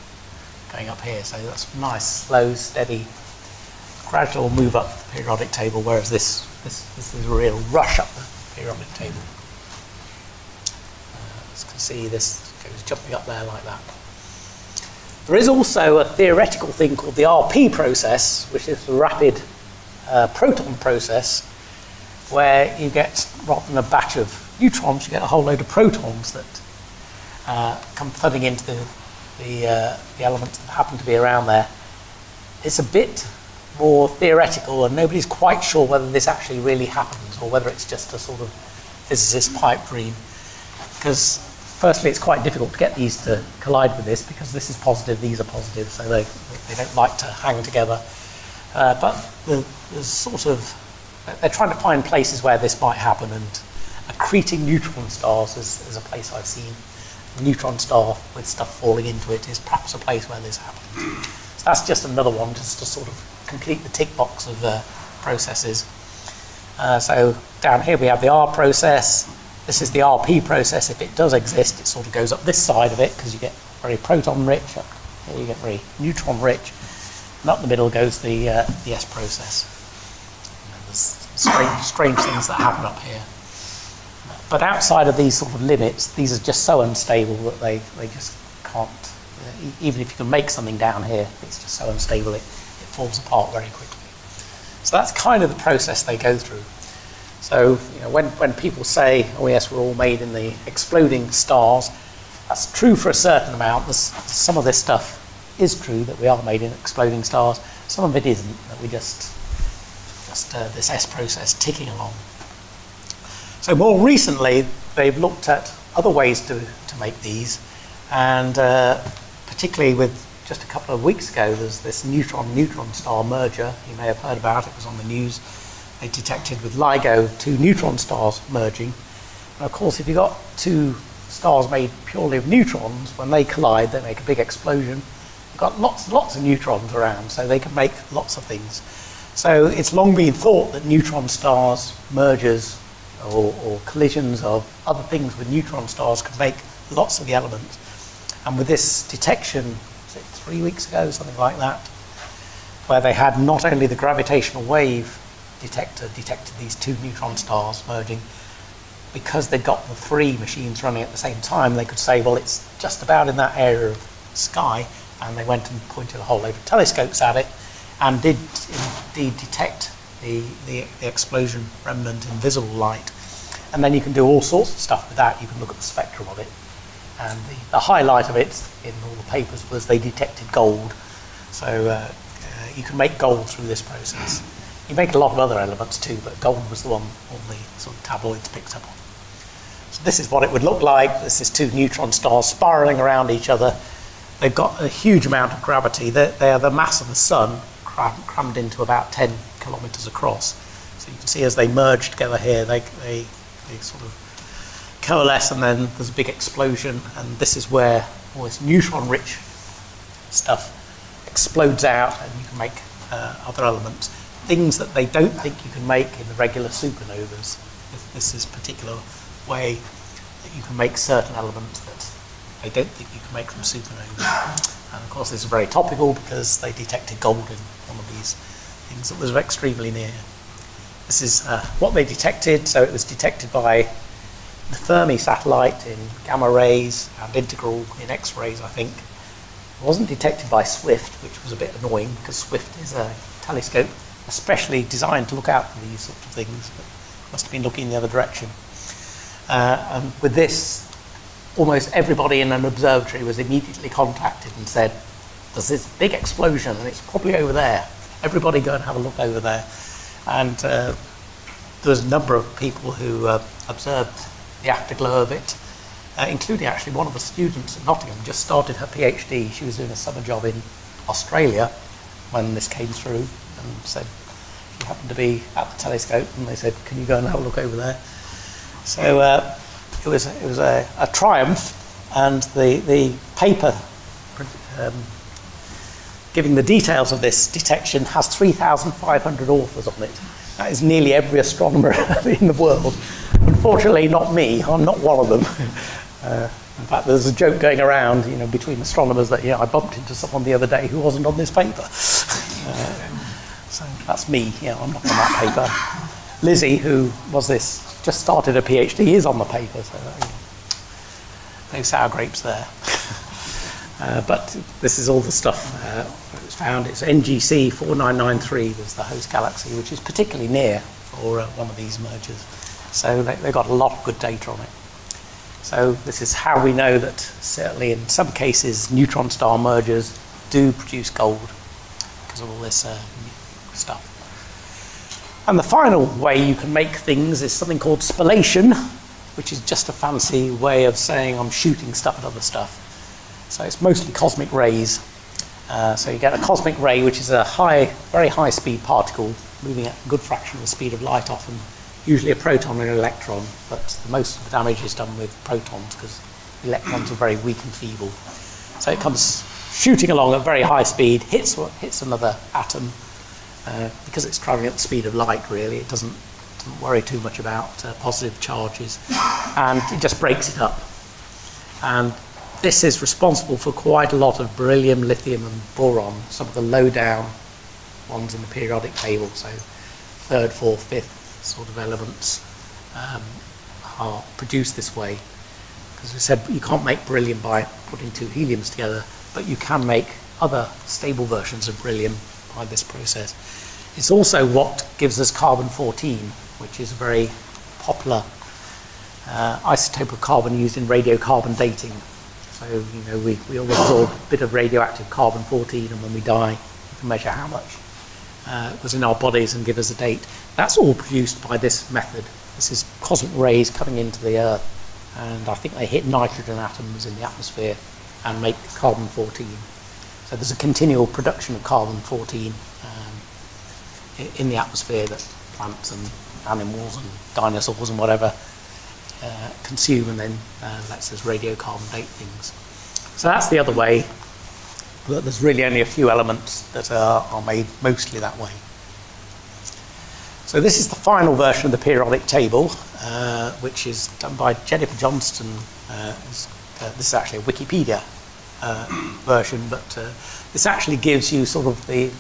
going up here. So that's nice, slow, steady, gradual move up the periodic table, whereas this is a real rush up the periodic table. As you can see, this goes jumping up there like that. There is also a theoretical thing called the RP process, which is the rapid proton process, where you get, rather than a batch of neutrons, you get a whole load of protons that come flooding into the elements that happen to be around there. It's a bit more theoretical, and nobody's quite sure whether this actually really happens or whether it's just a sort of physicist pipe dream. Because firstly, it's quite difficult to get these to collide with this, because this is positive, these are positive, so they don't like to hang together. But there's sort of, they're trying to find places where this might happen, and accreting neutron stars is a place I've seen. A neutron star with stuff falling into it is perhaps a place where this happens. So that's just another one, just to sort of complete the tick box of processes. So down here we have the R process. This is the RP process. If it does exist, it sort of goes up this side of it, because you get very proton rich. Up here you get very neutron rich. And up the middle goes the S process. And there's strange things that happen up here. But outside of these sort of limits, these are just so unstable that they just can't, even if you can make something down here, it's just so unstable it falls apart very quickly. So that's kind of the process they go through. So when people say, oh yes, we're all made in the exploding stars, that's true for a certain amount. There's some of this stuff is true, that we are made in exploding stars. Some of it isn't, that we just this S process ticking along. So more recently, they've looked at other ways to make these, and particularly with just a couple of weeks ago, there's this neutron-neutron star merger. You may have heard about it, it was on the news. They detected with LIGO 2 neutron stars merging. And of course, if you've got 2 stars made purely of neutrons, when they collide, they make a big explosion. You've got lots of neutrons around, so they can make lots of things. So it's long been thought that neutron stars, mergers, or collisions of other things with neutron stars could make lots of the elements. And with this detection, was it 3 weeks ago, something like that, where they had not only the gravitational wave detector detected these 2 neutron stars merging, because they'd got the 3 machines running at the same time, they could say, well, it's just about in that area of sky, and they went and pointed a whole load of telescopes at it, and did indeed detect the explosion remnant in visible light. And then you can do all sorts of stuff with that. You can look at the spectrum of it. And the highlight of it in all the papers was they detected gold. So you can make gold through this process. You make a lot of other elements too, but gold was the one all the sort of tabloids picked up on. So this is what it would look like. This is 2 neutron stars spiraling around each other. They've got a huge amount of gravity. They are the mass of the sun crammed into about 10 kilometers across. So you can see as they merge together here, they sort of coalesce, and then there's a big explosion, and this is where all this neutron-rich stuff explodes out, and you can make other elements. Things that they don't think you can make in the regular supernovas. This is a particular way that you can make certain elements that they don't think you can make from supernovas. And of course this is very topical because they detected gold in one of these things that was extremely near. This is what they detected. So it was detected by the Fermi satellite in gamma rays and integral in X-rays, I think. It wasn't detected by SWIFT, which was a bit annoying because SWIFT is a telescope especially designed to look out for these sorts of things, but must have been looking the other direction. And with this, almost everybody in an observatory was immediately contacted and said, there's this big explosion and it's probably over there. Everybody go and have a look over there. And there was a number of people who observed the afterglow of it, including actually one of the students at Nottingham just started her PhD. She was doing a summer job in Australia when this came through, and said she happened to be at the telescope, and they said, can you go and have a look over there? So it was a triumph, and the paper giving the details of this detection has 3,500 authors on it. That is nearly every astronomer in the world. Unfortunately, not me. I'm not one of them. In fact, there's a joke going around, between astronomers that, I bumped into someone the other day who wasn't on this paper. So that's me. I'm not on that paper. Lizzie, who was this, just started a PhD, is on the paper. So no sour grapes there. But this is all the stuff that was found. It's NGC 4993 was the host galaxy, which is particularly near for one of these mergers. So they've got a lot of good data on it. So this is how we know that certainly in some cases neutron star mergers do produce gold because of all this stuff. And the final way you can make things is something called spallation, which is just a fancy way of saying I'm shooting stuff at other stuff. So it's mostly cosmic rays. So you get a cosmic ray, which is a very high speed particle moving at a good fraction of the speed of light often, usually a proton and an electron, but most of the damage is done with protons because electrons are very weak and feeble. So it comes shooting along at very high speed, hits another atom, because it's traveling at the speed of light really, it doesn't worry too much about positive charges, and it just breaks it up. And this is responsible for quite a lot of beryllium, lithium and boron, some of the low down ones in the periodic table, so third, fourth, fifth sort of elements are produced this way. Because we said you can't make beryllium by putting 2 heliums together, but you can make other stable versions of beryllium by this process. It's also what gives us carbon-14, which is a very popular isotope of carbon used in radiocarbon dating. So, you know, we all absorb a bit of radioactive carbon-14, and when we die, we can measure how much was in our bodies and give us a date. That's all produced by this method. This is cosmic rays coming into the Earth, and I think they hit nitrogen atoms in the atmosphere and make carbon-14. So there's a continual production of carbon-14 in the atmosphere that plants and animals and dinosaurs and whatever consume, and then lets us radiocarbon date things. So that's the other way, but there's really only a few elements that are made mostly that way. So this is the final version of the periodic table, which is done by Jennifer Johnston. This is actually a Wikipedia version, but this actually gives you sort of the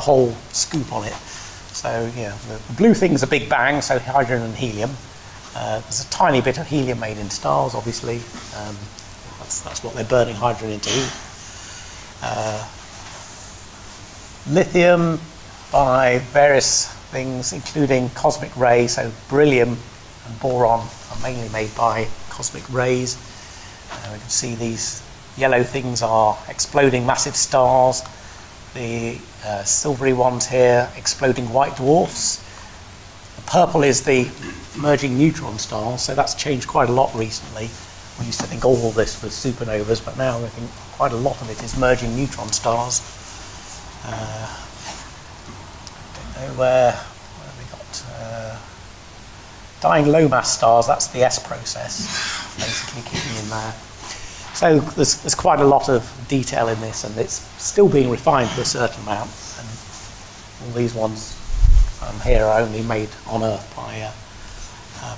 whole scoop on it. So, yeah, the blue thing's a big bang, so hydrogen and helium. There's a tiny bit of helium made in stars, obviously. That's what they're burning hydrogen into. Lithium by various things, including cosmic rays. So beryllium and boron are mainly made by cosmic rays. We can see these yellow things are exploding massive stars. The silvery ones here, exploding white dwarfs. The purple is the merging neutron stars, so that's changed quite a lot recently. We used to think all of this was supernovas, but now I think quite a lot of it is merging neutron stars. I don't know where we got dying low mass stars. That's the S process, basically kicking in there. So there's quite a lot of detail in this, and it's still being refined to a certain amount. And all these ones here are only made on Earth by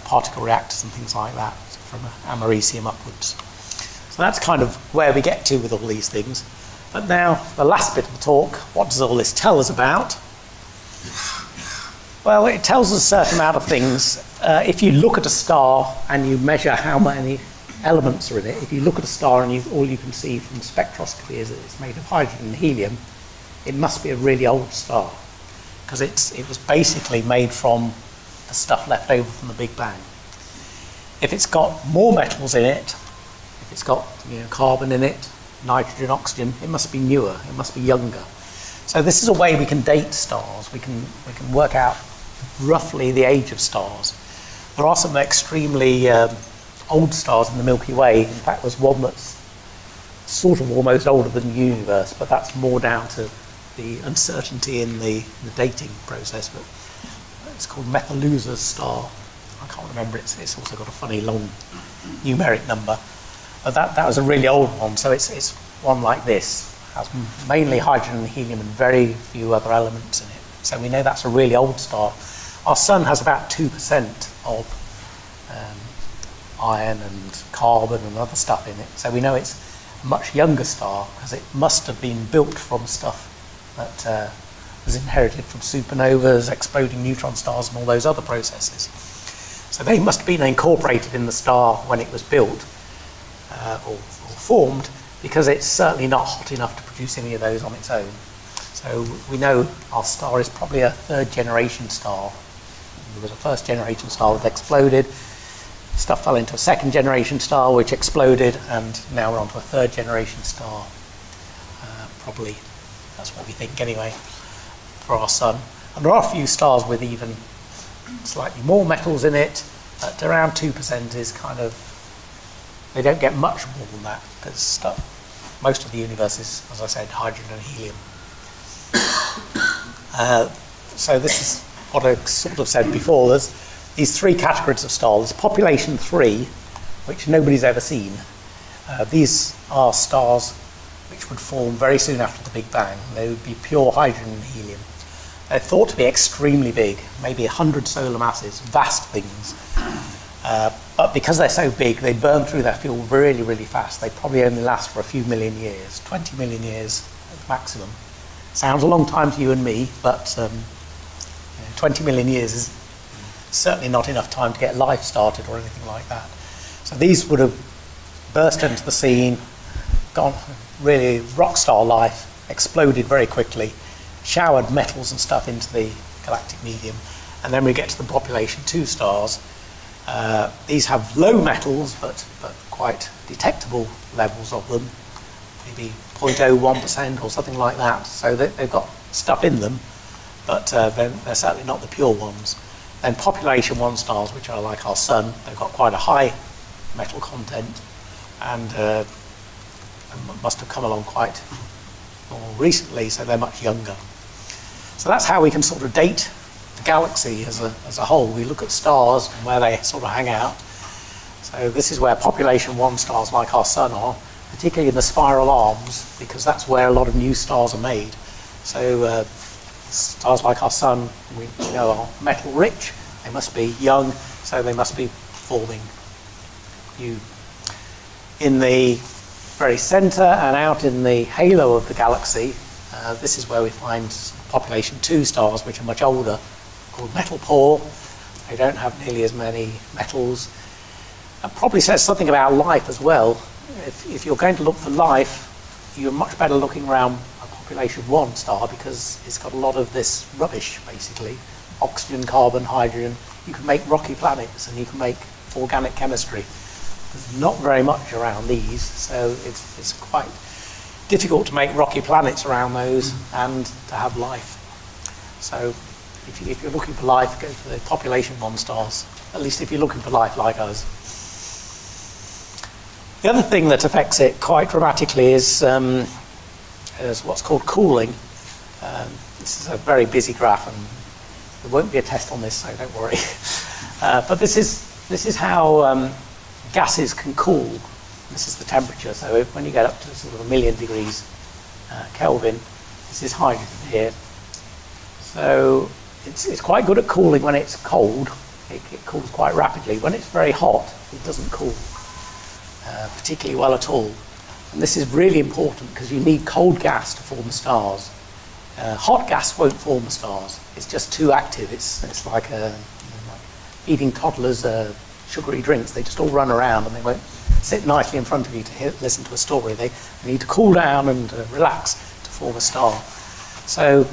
particle reactors and things like that, from americium upwards. So that's kind of where we get to with all these things. But now, the last bit of the talk, what does all this tell us about? Well, it tells us a certain amount of things. If you look at a star and you measure how many elements are in it, if you look at a star and all you can see from spectroscopy is that it's made of hydrogen and helium, it must be a really old star, because it was basically made from the stuff left over from the Big Bang. If it's got more metals in it, if it's got, you know, carbon in it, nitrogen, oxygen, it must be newer, it must be younger. So this is a way we can date stars. We can work out roughly the age of stars. There are some extremely old stars in the Milky Way. In fact, there's one that's sort of almost older than the universe, but that's more down to the uncertainty in the dating process. But it's called Methuselah's star. I can't remember. It's also got a funny long numeric number. But that was a really old one. So it's one like this. Has mainly hydrogen and helium and very few other elements in it. So we know that's a really old star. Our sun has about 2% of iron and carbon and other stuff in it. So we know it's a much younger star, because it must have been built from stuff that was inherited from supernovas, exploding neutron stars and all those other processes. So they must have been incorporated in the star when it was built or formed, because it's certainly not hot enough to produce any of those on its own. So we know our star is probably a third generation star. There was a first generation star that exploded. Stuff fell into a second generation star which exploded, and now we're onto a third generation star. Probably, that's what we think anyway, for our sun. And there are a few stars with even slightly more metals in it, but around 2% is kind of, they don't get much more than that, because most of the universe is, as I said, hydrogen and helium. So this is what I sort of said before. There's these three categories of stars. There's population 3, which nobody's ever seen. These are stars which would form very soon after the Big Bang. They would be pure hydrogen and helium. They're thought to be extremely big, maybe 100 solar masses, vast things. But because they're so big, they burn through their fuel really, really fast. They probably only last for a few million years, 20 million years at maximum. Sounds a long time to you and me, but 20 million years is certainly not enough time to get life started or anything like that. So these would have burst into the scene, gone really rock star life, exploded very quickly, showered metals and stuff into the galactic medium, and then we get to the population 2 stars, These have low metals, but quite detectable levels of them, maybe 0.01% or something like that. So they've got stuff in them, but they're certainly not the pure ones. Then population 1 stars, which are like our sun, they've got quite a high metal content, and must have come along quite more recently, so they're much younger. So that's how we can sort of date the galaxy as a whole. We look at stars and where they sort of hang out. So this is where population 1 stars like our sun are, particularly in the spiral arms, because that's where a lot of new stars are made. So stars like our sun, we know, are metal rich. They must be young, so they must be forming new. In the very centre and out in the halo of the galaxy, this is where we find population 2 stars, which are much older, called metal poor. They don't have nearly as many metals. That probably says something about life as well. If you're going to look for life, you're much better looking around a population 1 star, because it's got a lot of this rubbish, basically. Oxygen, carbon, hydrogen. You can make rocky planets and you can make organic chemistry. There's not very much around these, so it's quite difficult to make rocky planets around those and to have life. So if you're looking for life, go for the population 1 stars, at least if you're looking for life like us. The other thing that affects it quite dramatically is what's called cooling. This is a very busy graph, and there won't be a test on this, so don't worry. But this is how gases can cool. This is the temperature. So when you get up to sort of 1,000,000 degrees Kelvin, this is hydrogen here. So it's quite good at cooling when it's cold. It cools quite rapidly. When it's very hot, it doesn't cool particularly well at all. And this is really important because you need cold gas to form stars. Hot gas won't form stars. It's just too active. It's like like feeding toddlers sugary drinks. They just all run around and they won't sit nicely in front of you to listen to a story. They need to cool down and relax to form a star. So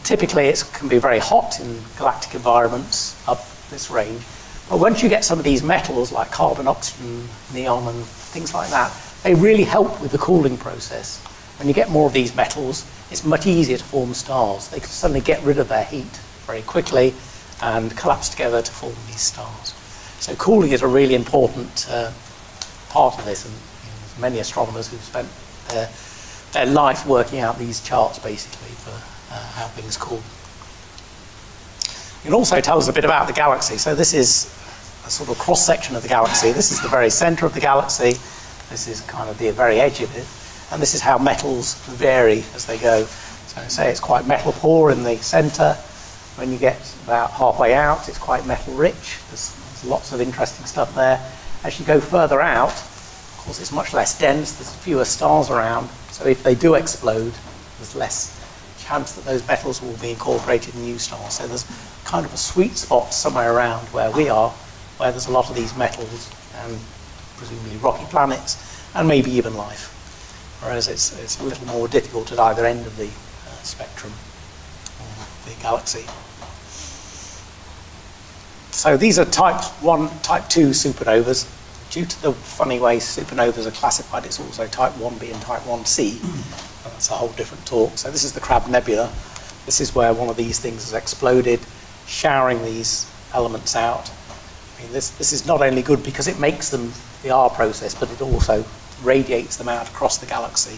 typically it can be very hot in galactic environments up this range. But once you get some of these metals like carbon, oxygen, neon and things like that, they really help with the cooling process. When you get more of these metals, it's much easier to form stars. They can suddenly get rid of their heat very quickly and collapse together to form these stars. So cooling is a really important part of this, and there's many astronomers who've spent their life working out these charts basically for how things cool. It also tells us a bit about the galaxy. So this is a sort of cross-section of the galaxy. This is the very centre of the galaxy. This is kind of the very edge of it. And this is how metals vary as they go. So say it's quite metal poor in the centre. When you get about halfway out, it's quite metal rich. There's lots of interesting stuff there. As you go further out, of course, it's much less dense. There's fewer stars around. So if they do explode, there's less chance that those metals will be incorporated in new stars. So there's kind of a sweet spot somewhere around where we are, where there's a lot of these metals and presumably rocky planets and maybe even life. Whereas it's a little more difficult at either end of the spectrum of the galaxy. So these are type 1, type 2 supernovas. Due to the funny way supernovas are classified, it's also type 1b and type 1c. That's a whole different talk. So this is the Crab Nebula. This is where one of these things has exploded, showering these elements out. I mean, this is not only good because it makes them the R process, but it also radiates them out across the galaxy.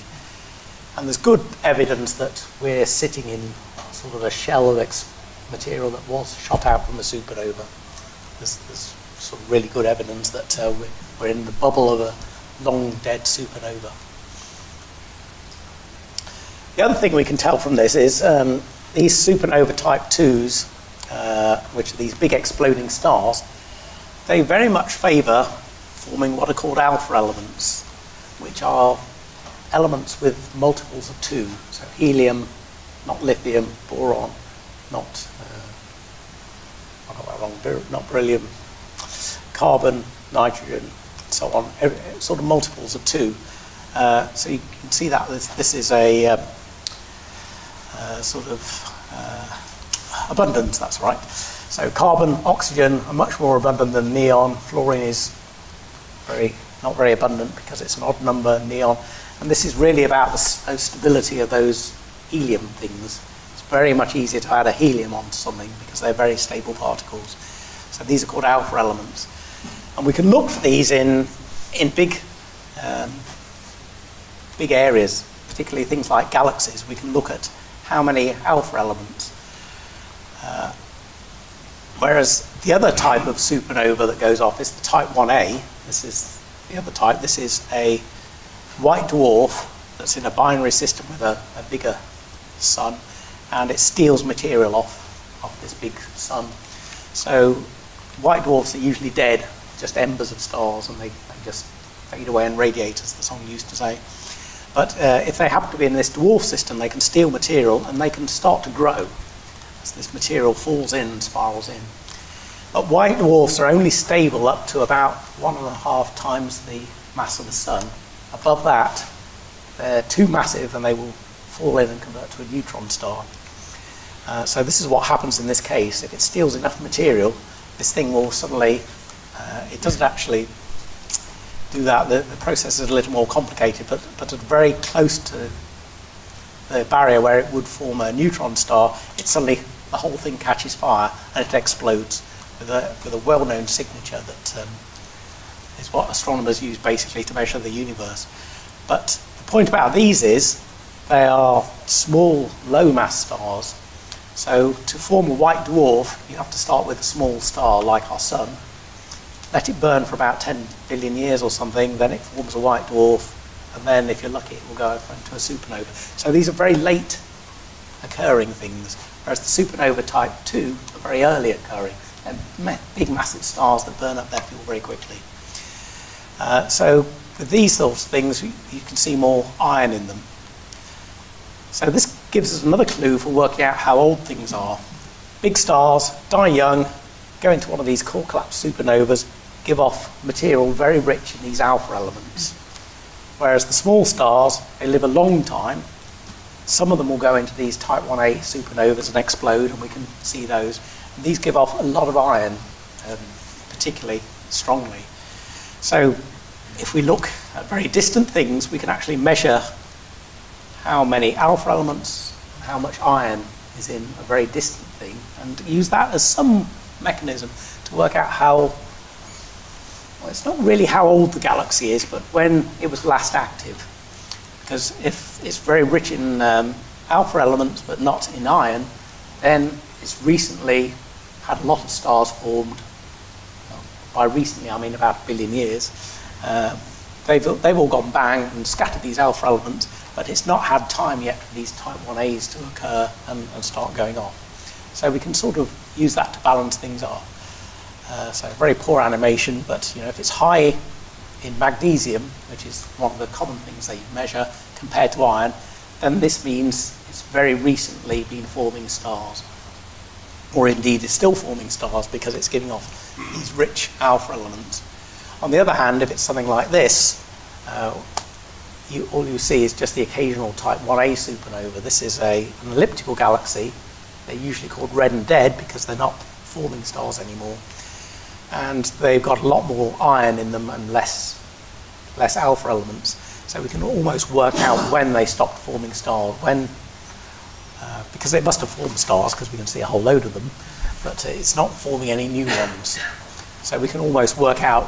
And there's good evidence that we're sitting in sort of a shell of material that was shot out from a supernova. There's sort of really good evidence that we're in the bubble of a long dead supernova. The other thing we can tell from this is these supernova type 2s, which are these big exploding stars, they very much favour forming what are called alpha elements, which are elements with multiples of 2. So helium, not lithium, boron, not, I got that wrong, not beryllium, carbon, nitrogen, and so on, sort of multiples of 2. So you can see that this is a sort of abundance, that's right. So carbon, oxygen are much more abundant than neon. Fluorine is not very abundant because it's an odd number, neon. And this is really about the stability of those helium things. It's very much easier to add a helium onto something because they're very stable particles. So these are called alpha elements. And we can look for these in big areas, particularly things like galaxies. We can look at how many alpha elements. Whereas the other type of supernova that goes off is the type 1a. This is the other type. This is a white dwarf that's in a binary system with a bigger sun, and it steals material off this big sun. So white dwarfs are usually dead, just embers of stars, and they just fade away and radiate, as the song used to say. But if they happen to be in this dwarf system, they can steal material and they can start to grow as this material falls in and spirals in. But white dwarfs are only stable up to about 1.5 times the mass of the sun. Above that, they're too massive and they will fall in and convert to a neutron star. So this is what happens in this case. If it steals enough material, this thing will suddenly, it doesn't actually do that. The process is a little more complicated, but at very close to the barrier where it would form a neutron star, it suddenly, the whole thing catches fire and it explodes with a well-known signature that is what astronomers use basically to measure the universe. But the point about these is they are small, low-mass stars. So to form a white dwarf, you have to start with a small star like our sun, let it burn for about 10 billion years or something, then it forms a white dwarf, and then if you're lucky, it will go over into a supernova. So these are very late occurring things, whereas the supernova type 2 are very early occurring, and big massive stars that burn up their fuel very quickly. So with these sorts of things, you can see more iron in them. So this gives us another clue for working out how old things are. Big stars die young, go into one of these core collapse supernovas, give off material very rich in these alpha elements. Whereas the small stars, they live a long time. Some of them will go into these type 1a supernovas and explode, and we can see those. And these give off a lot of iron, particularly strongly. So if we look at very distant things, we can actually measure how many alpha elements, how much iron is in a very distant thing, and use that as some mechanism to work out how, well, it's not really how old the galaxy is, but when it was last active. Because if it's very rich in alpha elements but not in iron, then it's recently had a lot of stars formed. Well, by recently, I mean about 1 billion years. They've all gone bang and scattered these alpha elements, but it's not had time yet for these type 1As to occur and start going off. So we can sort of use that to balance things off. So very poor animation, but if it's high in magnesium, which is one of the common things they measure compared to iron, then this means it's very recently been forming stars. Or indeed is still forming stars because it's giving off these rich alpha elements. On the other hand, if it's something like this, all you see is just the occasional type 1a supernova. This is an elliptical galaxy. They're usually called red and dead because they're not forming stars anymore. And they've got a lot more iron in them and less alpha elements. So we can almost work out when they stopped forming stars, because they must have formed stars because we can see a whole load of them, but it's not forming any new ones. So we can almost work out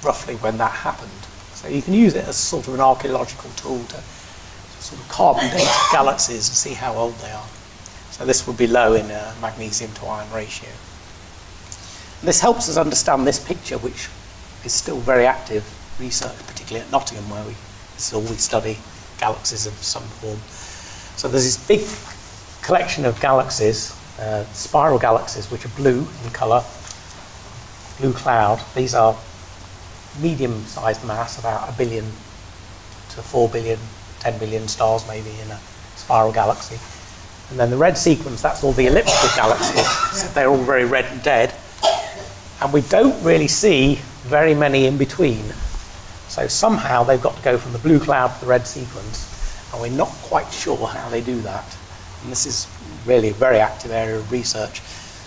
roughly when that happened. So you can use it as sort of an archaeological tool to sort of carbon date galaxies and see how old they are. So this would be low in magnesium to iron ratio. And this helps us understand this picture, which is still very active research, particularly at Nottingham, where this is all we study, galaxies of some form. So there's this big collection of galaxies, spiral galaxies, which are blue in colour, blue cloud. These are medium-sized mass, about 1 billion to 4 billion, 10 billion stars maybe in a spiral galaxy. And then the red sequence, that's all the elliptical galaxies. So they're all very red and dead. And we don't really see very many in between. So somehow they've got to go from the blue cloud to the red sequence, and we're not quite sure how they do that. And this is really a very active area of research.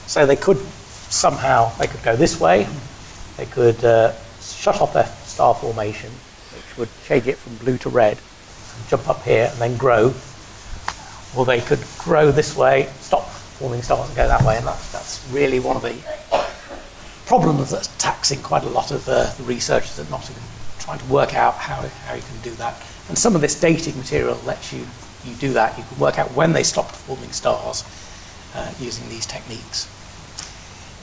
So they could somehow, they could go this way, they could shut off their star formation, which would change it from blue to red, jump up here and then grow. Or they could grow this way, stop forming stars and go that way, and that's really one of the problems that's taxing quite a lot of the researchers at Nottingham, trying to work out how you can do that. And some of this dating material lets you do that. You can work out when they stopped forming stars using these techniques.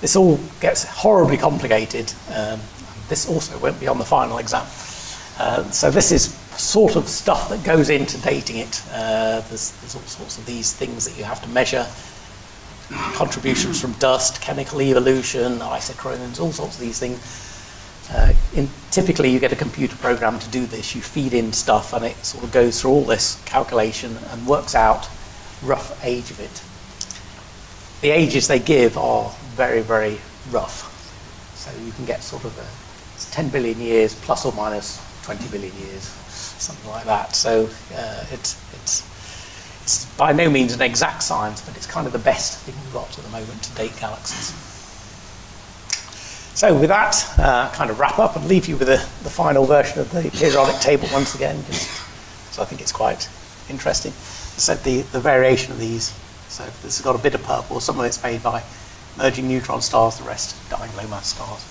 This all gets horribly complicated. This also won't be on the final exam. So this is sort of stuff that goes into dating it. There's all sorts of these things that you have to measure. Contributions from dust, chemical evolution, isochrones, all sorts of these things. Typically you get a computer program to do this. You feed in stuff and it sort of goes through all this calculation and works out rough age of it. The ages they give are very, very rough. So you can get sort of it's 10 billion years plus or minus 20 billion years, something like that. So it's by no means an exact science, but it's kind of the best thing we've got at the moment to date galaxies. So with that, kind of wrap up and leave you with the final version of the periodic table once again, so I think it's quite interesting. I said the variation of these. So this has got a bit of purple. Some of it's made by merging neutron stars, the rest dying low mass stars.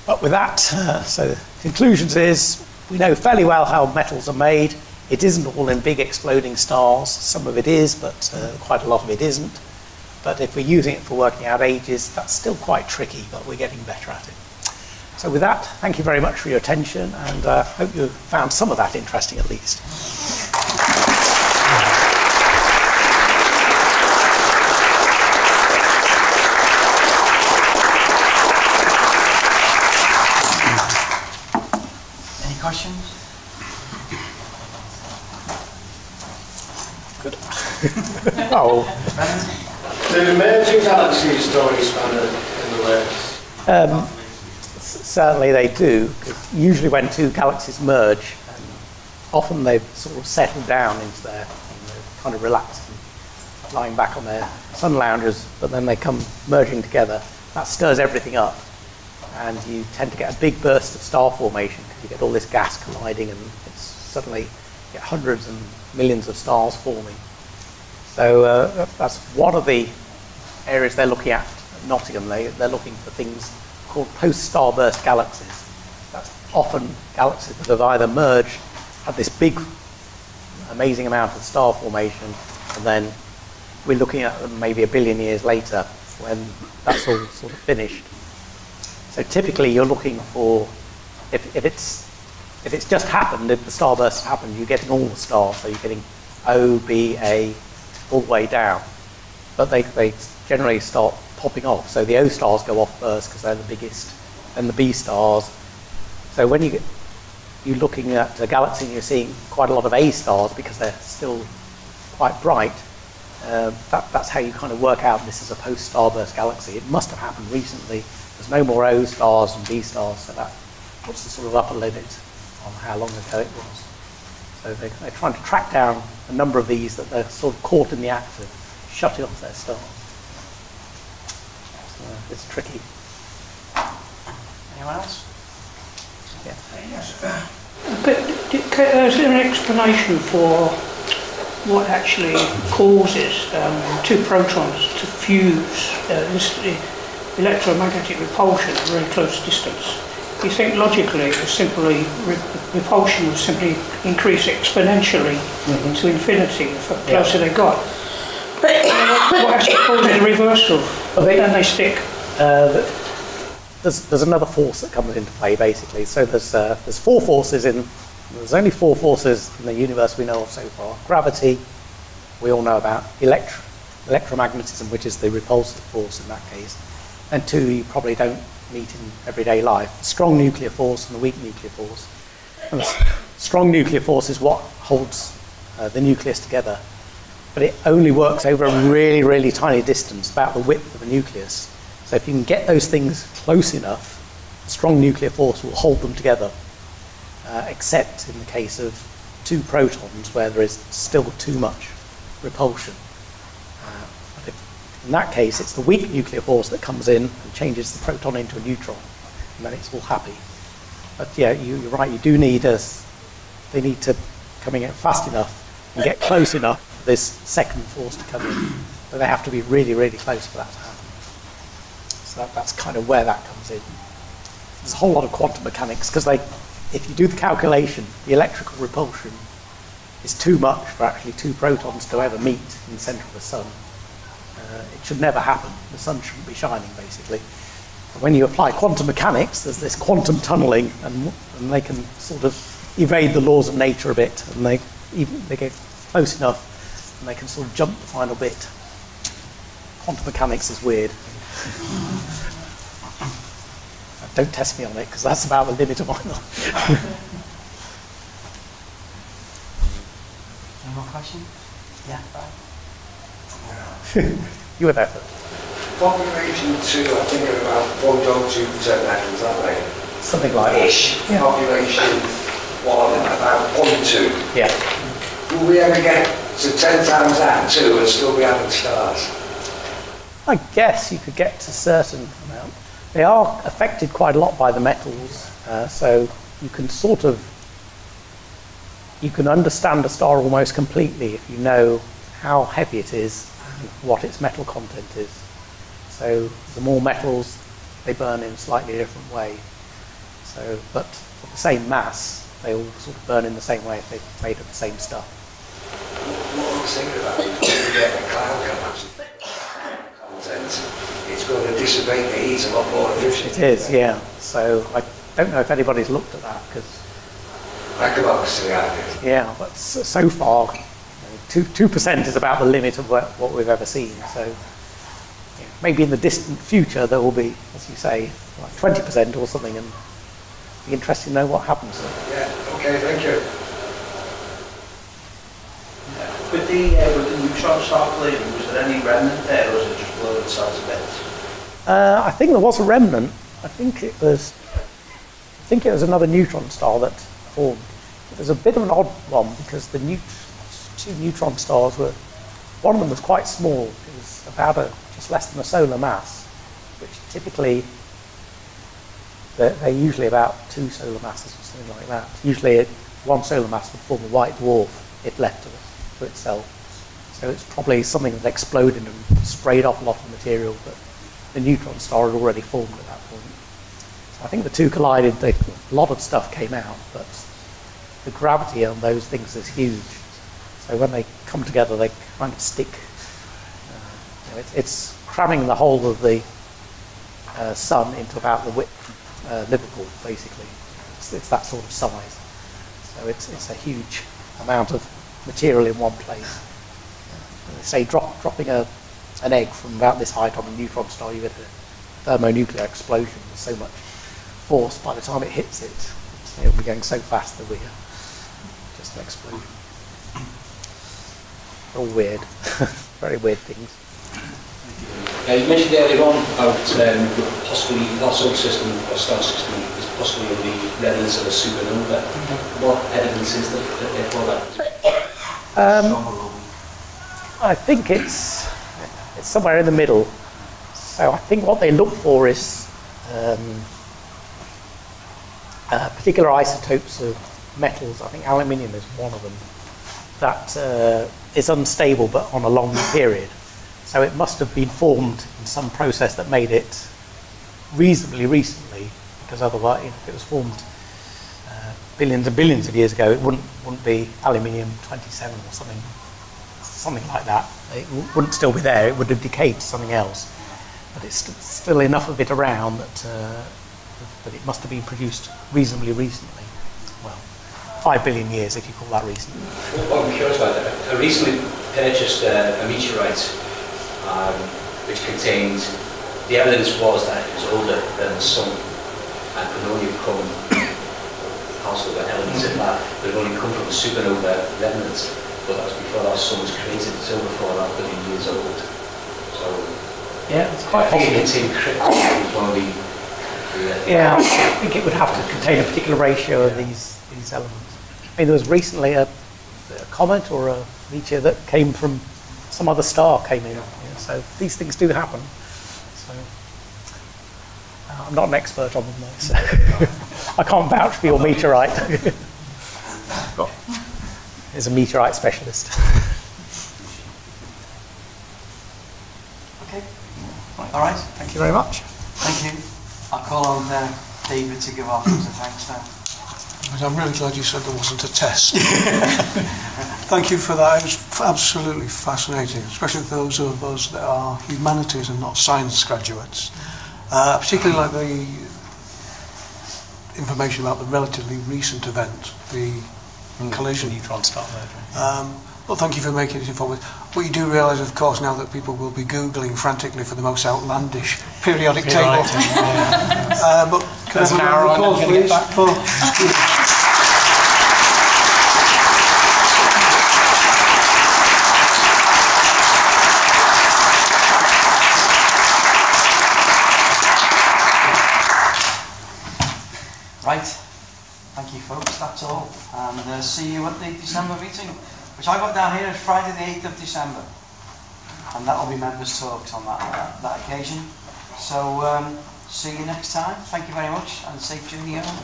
But with that, so the conclusions is we know fairly well how metals are made. It isn't all in big exploding stars. Some of it is, but quite a lot of it isn't. But if we're using it for working out ages, that's still quite tricky, but we're getting better at it. So with that, thank you very much for your attention, and hope you found some of that interesting at least. Any questions? Good. Oh. Do emerging galaxies story spanner in the works? Certainly they do, because usually when two galaxies merge, often they've sort of settled down into their kind of relaxed and lying back on their sun loungers, but then they come merging together. That stirs everything up, and you tend to get a big burst of star formation because you get all this gas colliding, and it's suddenly you get hundreds and millions of stars forming. So that's one of the areas they're looking at Nottingham. They're looking for things called post-starburst galaxies. That's often galaxies that have either merged, had this big, amazing amount of star formation, and then we're looking at them maybe a billion years later when that's all sort of finished. So typically you're looking for, if it's just happened, if the starburst happened, you're getting all the stars, so you're getting O, B, A, all the way down. But they generally start popping off. So the O stars go off first because they're the biggest, and the B stars. So when you're looking at a galaxy and you're seeing quite a lot of A stars because they're still quite bright, that's how you kind of work out this is a post-starburst galaxy. It must have happened recently. There's no more O stars and B stars, so that puts the sort of upper limit on how long ago it was. So they're trying to track down a number of these that they're sort of caught in the act of shutting off their stars. So it's tricky. Anyone else? Yeah. But is there an explanation for what actually causes two protons to fuse this electromagnetic repulsion at a very close distance? You think logically it was simply repulsion would simply increase exponentially to infinity the closer they got. What actually causes the reversal? Then they stick. There's another force that comes into play basically. So there's four forces in. There's only four forces in the universe we know of so far. Gravity, we all know about. Electromagnetism, which is the repulsive force in that case. And two, you probably don't meet in everyday life. The strong nuclear force and the weak nuclear force. And the strong nuclear force is what holds the nucleus together. But it only works over a really, really tiny distance, about the width of a nucleus. So if you can get those things close enough, the strong nuclear force will hold them together, except in the case of two protons where there is still too much repulsion. But if In that case, it's the weak nuclear force that comes in and changes the proton into a neutron, and then it's all happy. But yeah, you're right, you do need they need to come in fast enough and get close enough for this second force to come in. But they have to be really, really close for that to happen. So that's kind of where that comes in. There's a whole lot of quantum mechanics, because if you do the calculation, the electrical repulsion is too much for actually two protons to ever meet in the centre of the sun. It should never happen. The sun shouldn't be shining, basically. But when you apply quantum mechanics, there's this quantum tunnelling, and they can sort of evade the laws of nature a bit, and they get close enough, and they can sort of jump the final bit. Quantum mechanics is weird. Don't test me on it, because that's about the limit of my knowledge. Any more questions? Yeah. You were there first. Population 2, I think, are about 1.2% metals, aren't they? Something like that. Ish. Yeah. Population 1, about 0.2. Yeah. Will we ever get to 10 times that, 2, and still be having stars? I guess you could get to a certain amount. They are affected quite a lot by the metals, so you can understand a star almost completely if you know how heavy it is and what its metal content is. So the more metals, they burn in a slightly different way. So, but of the same mass, they all sort of burn in the same way if they're made of the same stuff. What I was thinking about is when you get a cloud capacity content, it's going to dissipate the heat a lot more efficiently. It is, yeah. So I don't know if anybody's looked at that, because yeah, but so far, 2% is about the limit of what we've ever seen. So yeah, maybe in the distant future there will be, as you say, like 20% or something, and it'll be interesting to know what happens. Yeah. Okay. Thank you. With the neutron star collision, was there any remnant there, or was it just blown size of it? I think there was a remnant. I think it was another neutron star that formed. It was a bit of an odd one, because the two neutron stars were, one of them was quite small. It was about just less than a solar mass, which typically they're usually about 2 solar masses or something like that. Usually one solar mass would form a white dwarf if left to itself. So it's probably something that exploded and sprayed off a lot of material, but the neutron star had already formed at that point. So I think the two collided, a lot of stuff came out, but the gravity on those things is huge. So when they come together, they kind of stick. It's cramming the whole of the sun into about the width of Liverpool, basically. It's that sort of size. So it's a huge amount of material in one place. They say dropping an egg from about this height on a neutron star, you get a thermonuclear explosion. There's so much force by the time it hits it. It'll be going so fast that we're just an explosion. They're all weird, very weird things. You mentioned earlier on about possibly our solar system or star system is possibly in the remnants of a supernova. What evidence is there for that? I think it's somewhere in the middle. So I think what they look for is particular isotopes of metals. I think aluminium is one of them that is unstable but on a long period. So it must have been formed in some process that made it reasonably recently, because otherwise, if it was formed billions and billions of years ago, it wouldn't be aluminium-27 or something like that. It wouldn't still be there. It would have decayed to something else. But it's still enough of it around that it must have been produced reasonably recently. Well, 5 billion years, if you call that recent. What I'm curious about, I recently purchased a meteorite which contained, the evidence was that it was older than the sun and could only have come, also the elements in that, could only come from a supernova remnant, but that was before our sun was created, it's over 4.5 billion years old. So, yeah, it's quite possible. It's encrypted with one of the yeah, I think it would have to contain a particular ratio of these elements. I mean, there was recently a comet or a meteor that came from some other star came in. Yeah. So these things do happen. So I'm not an expert on them though, so I can't vouch for your meteorite. Here's a meteorite specialist. Okay. All right. Thank you very much. Thank you. I'll call on David to give our thanks now. I'm really glad you said there wasn't a test. Thank you for that. It was absolutely fascinating, especially for those of us that are humanities and not science graduates. Particularly like the information about the relatively recent event, the collision. Neutron star merger. Well, thank you for making it informative. What you do realise, of course, now that people will be Googling frantically for the most outlandish periodic table. Yeah. But can I There's an have hour a on, applause, I'm gonna get please, back. for Right. Thank you, folks. That's all. And see you at the December meeting, which I got down here as Friday the 8th of December. And that will be members' talks on that occasion. So see you next time. Thank you very much, and safe journey home.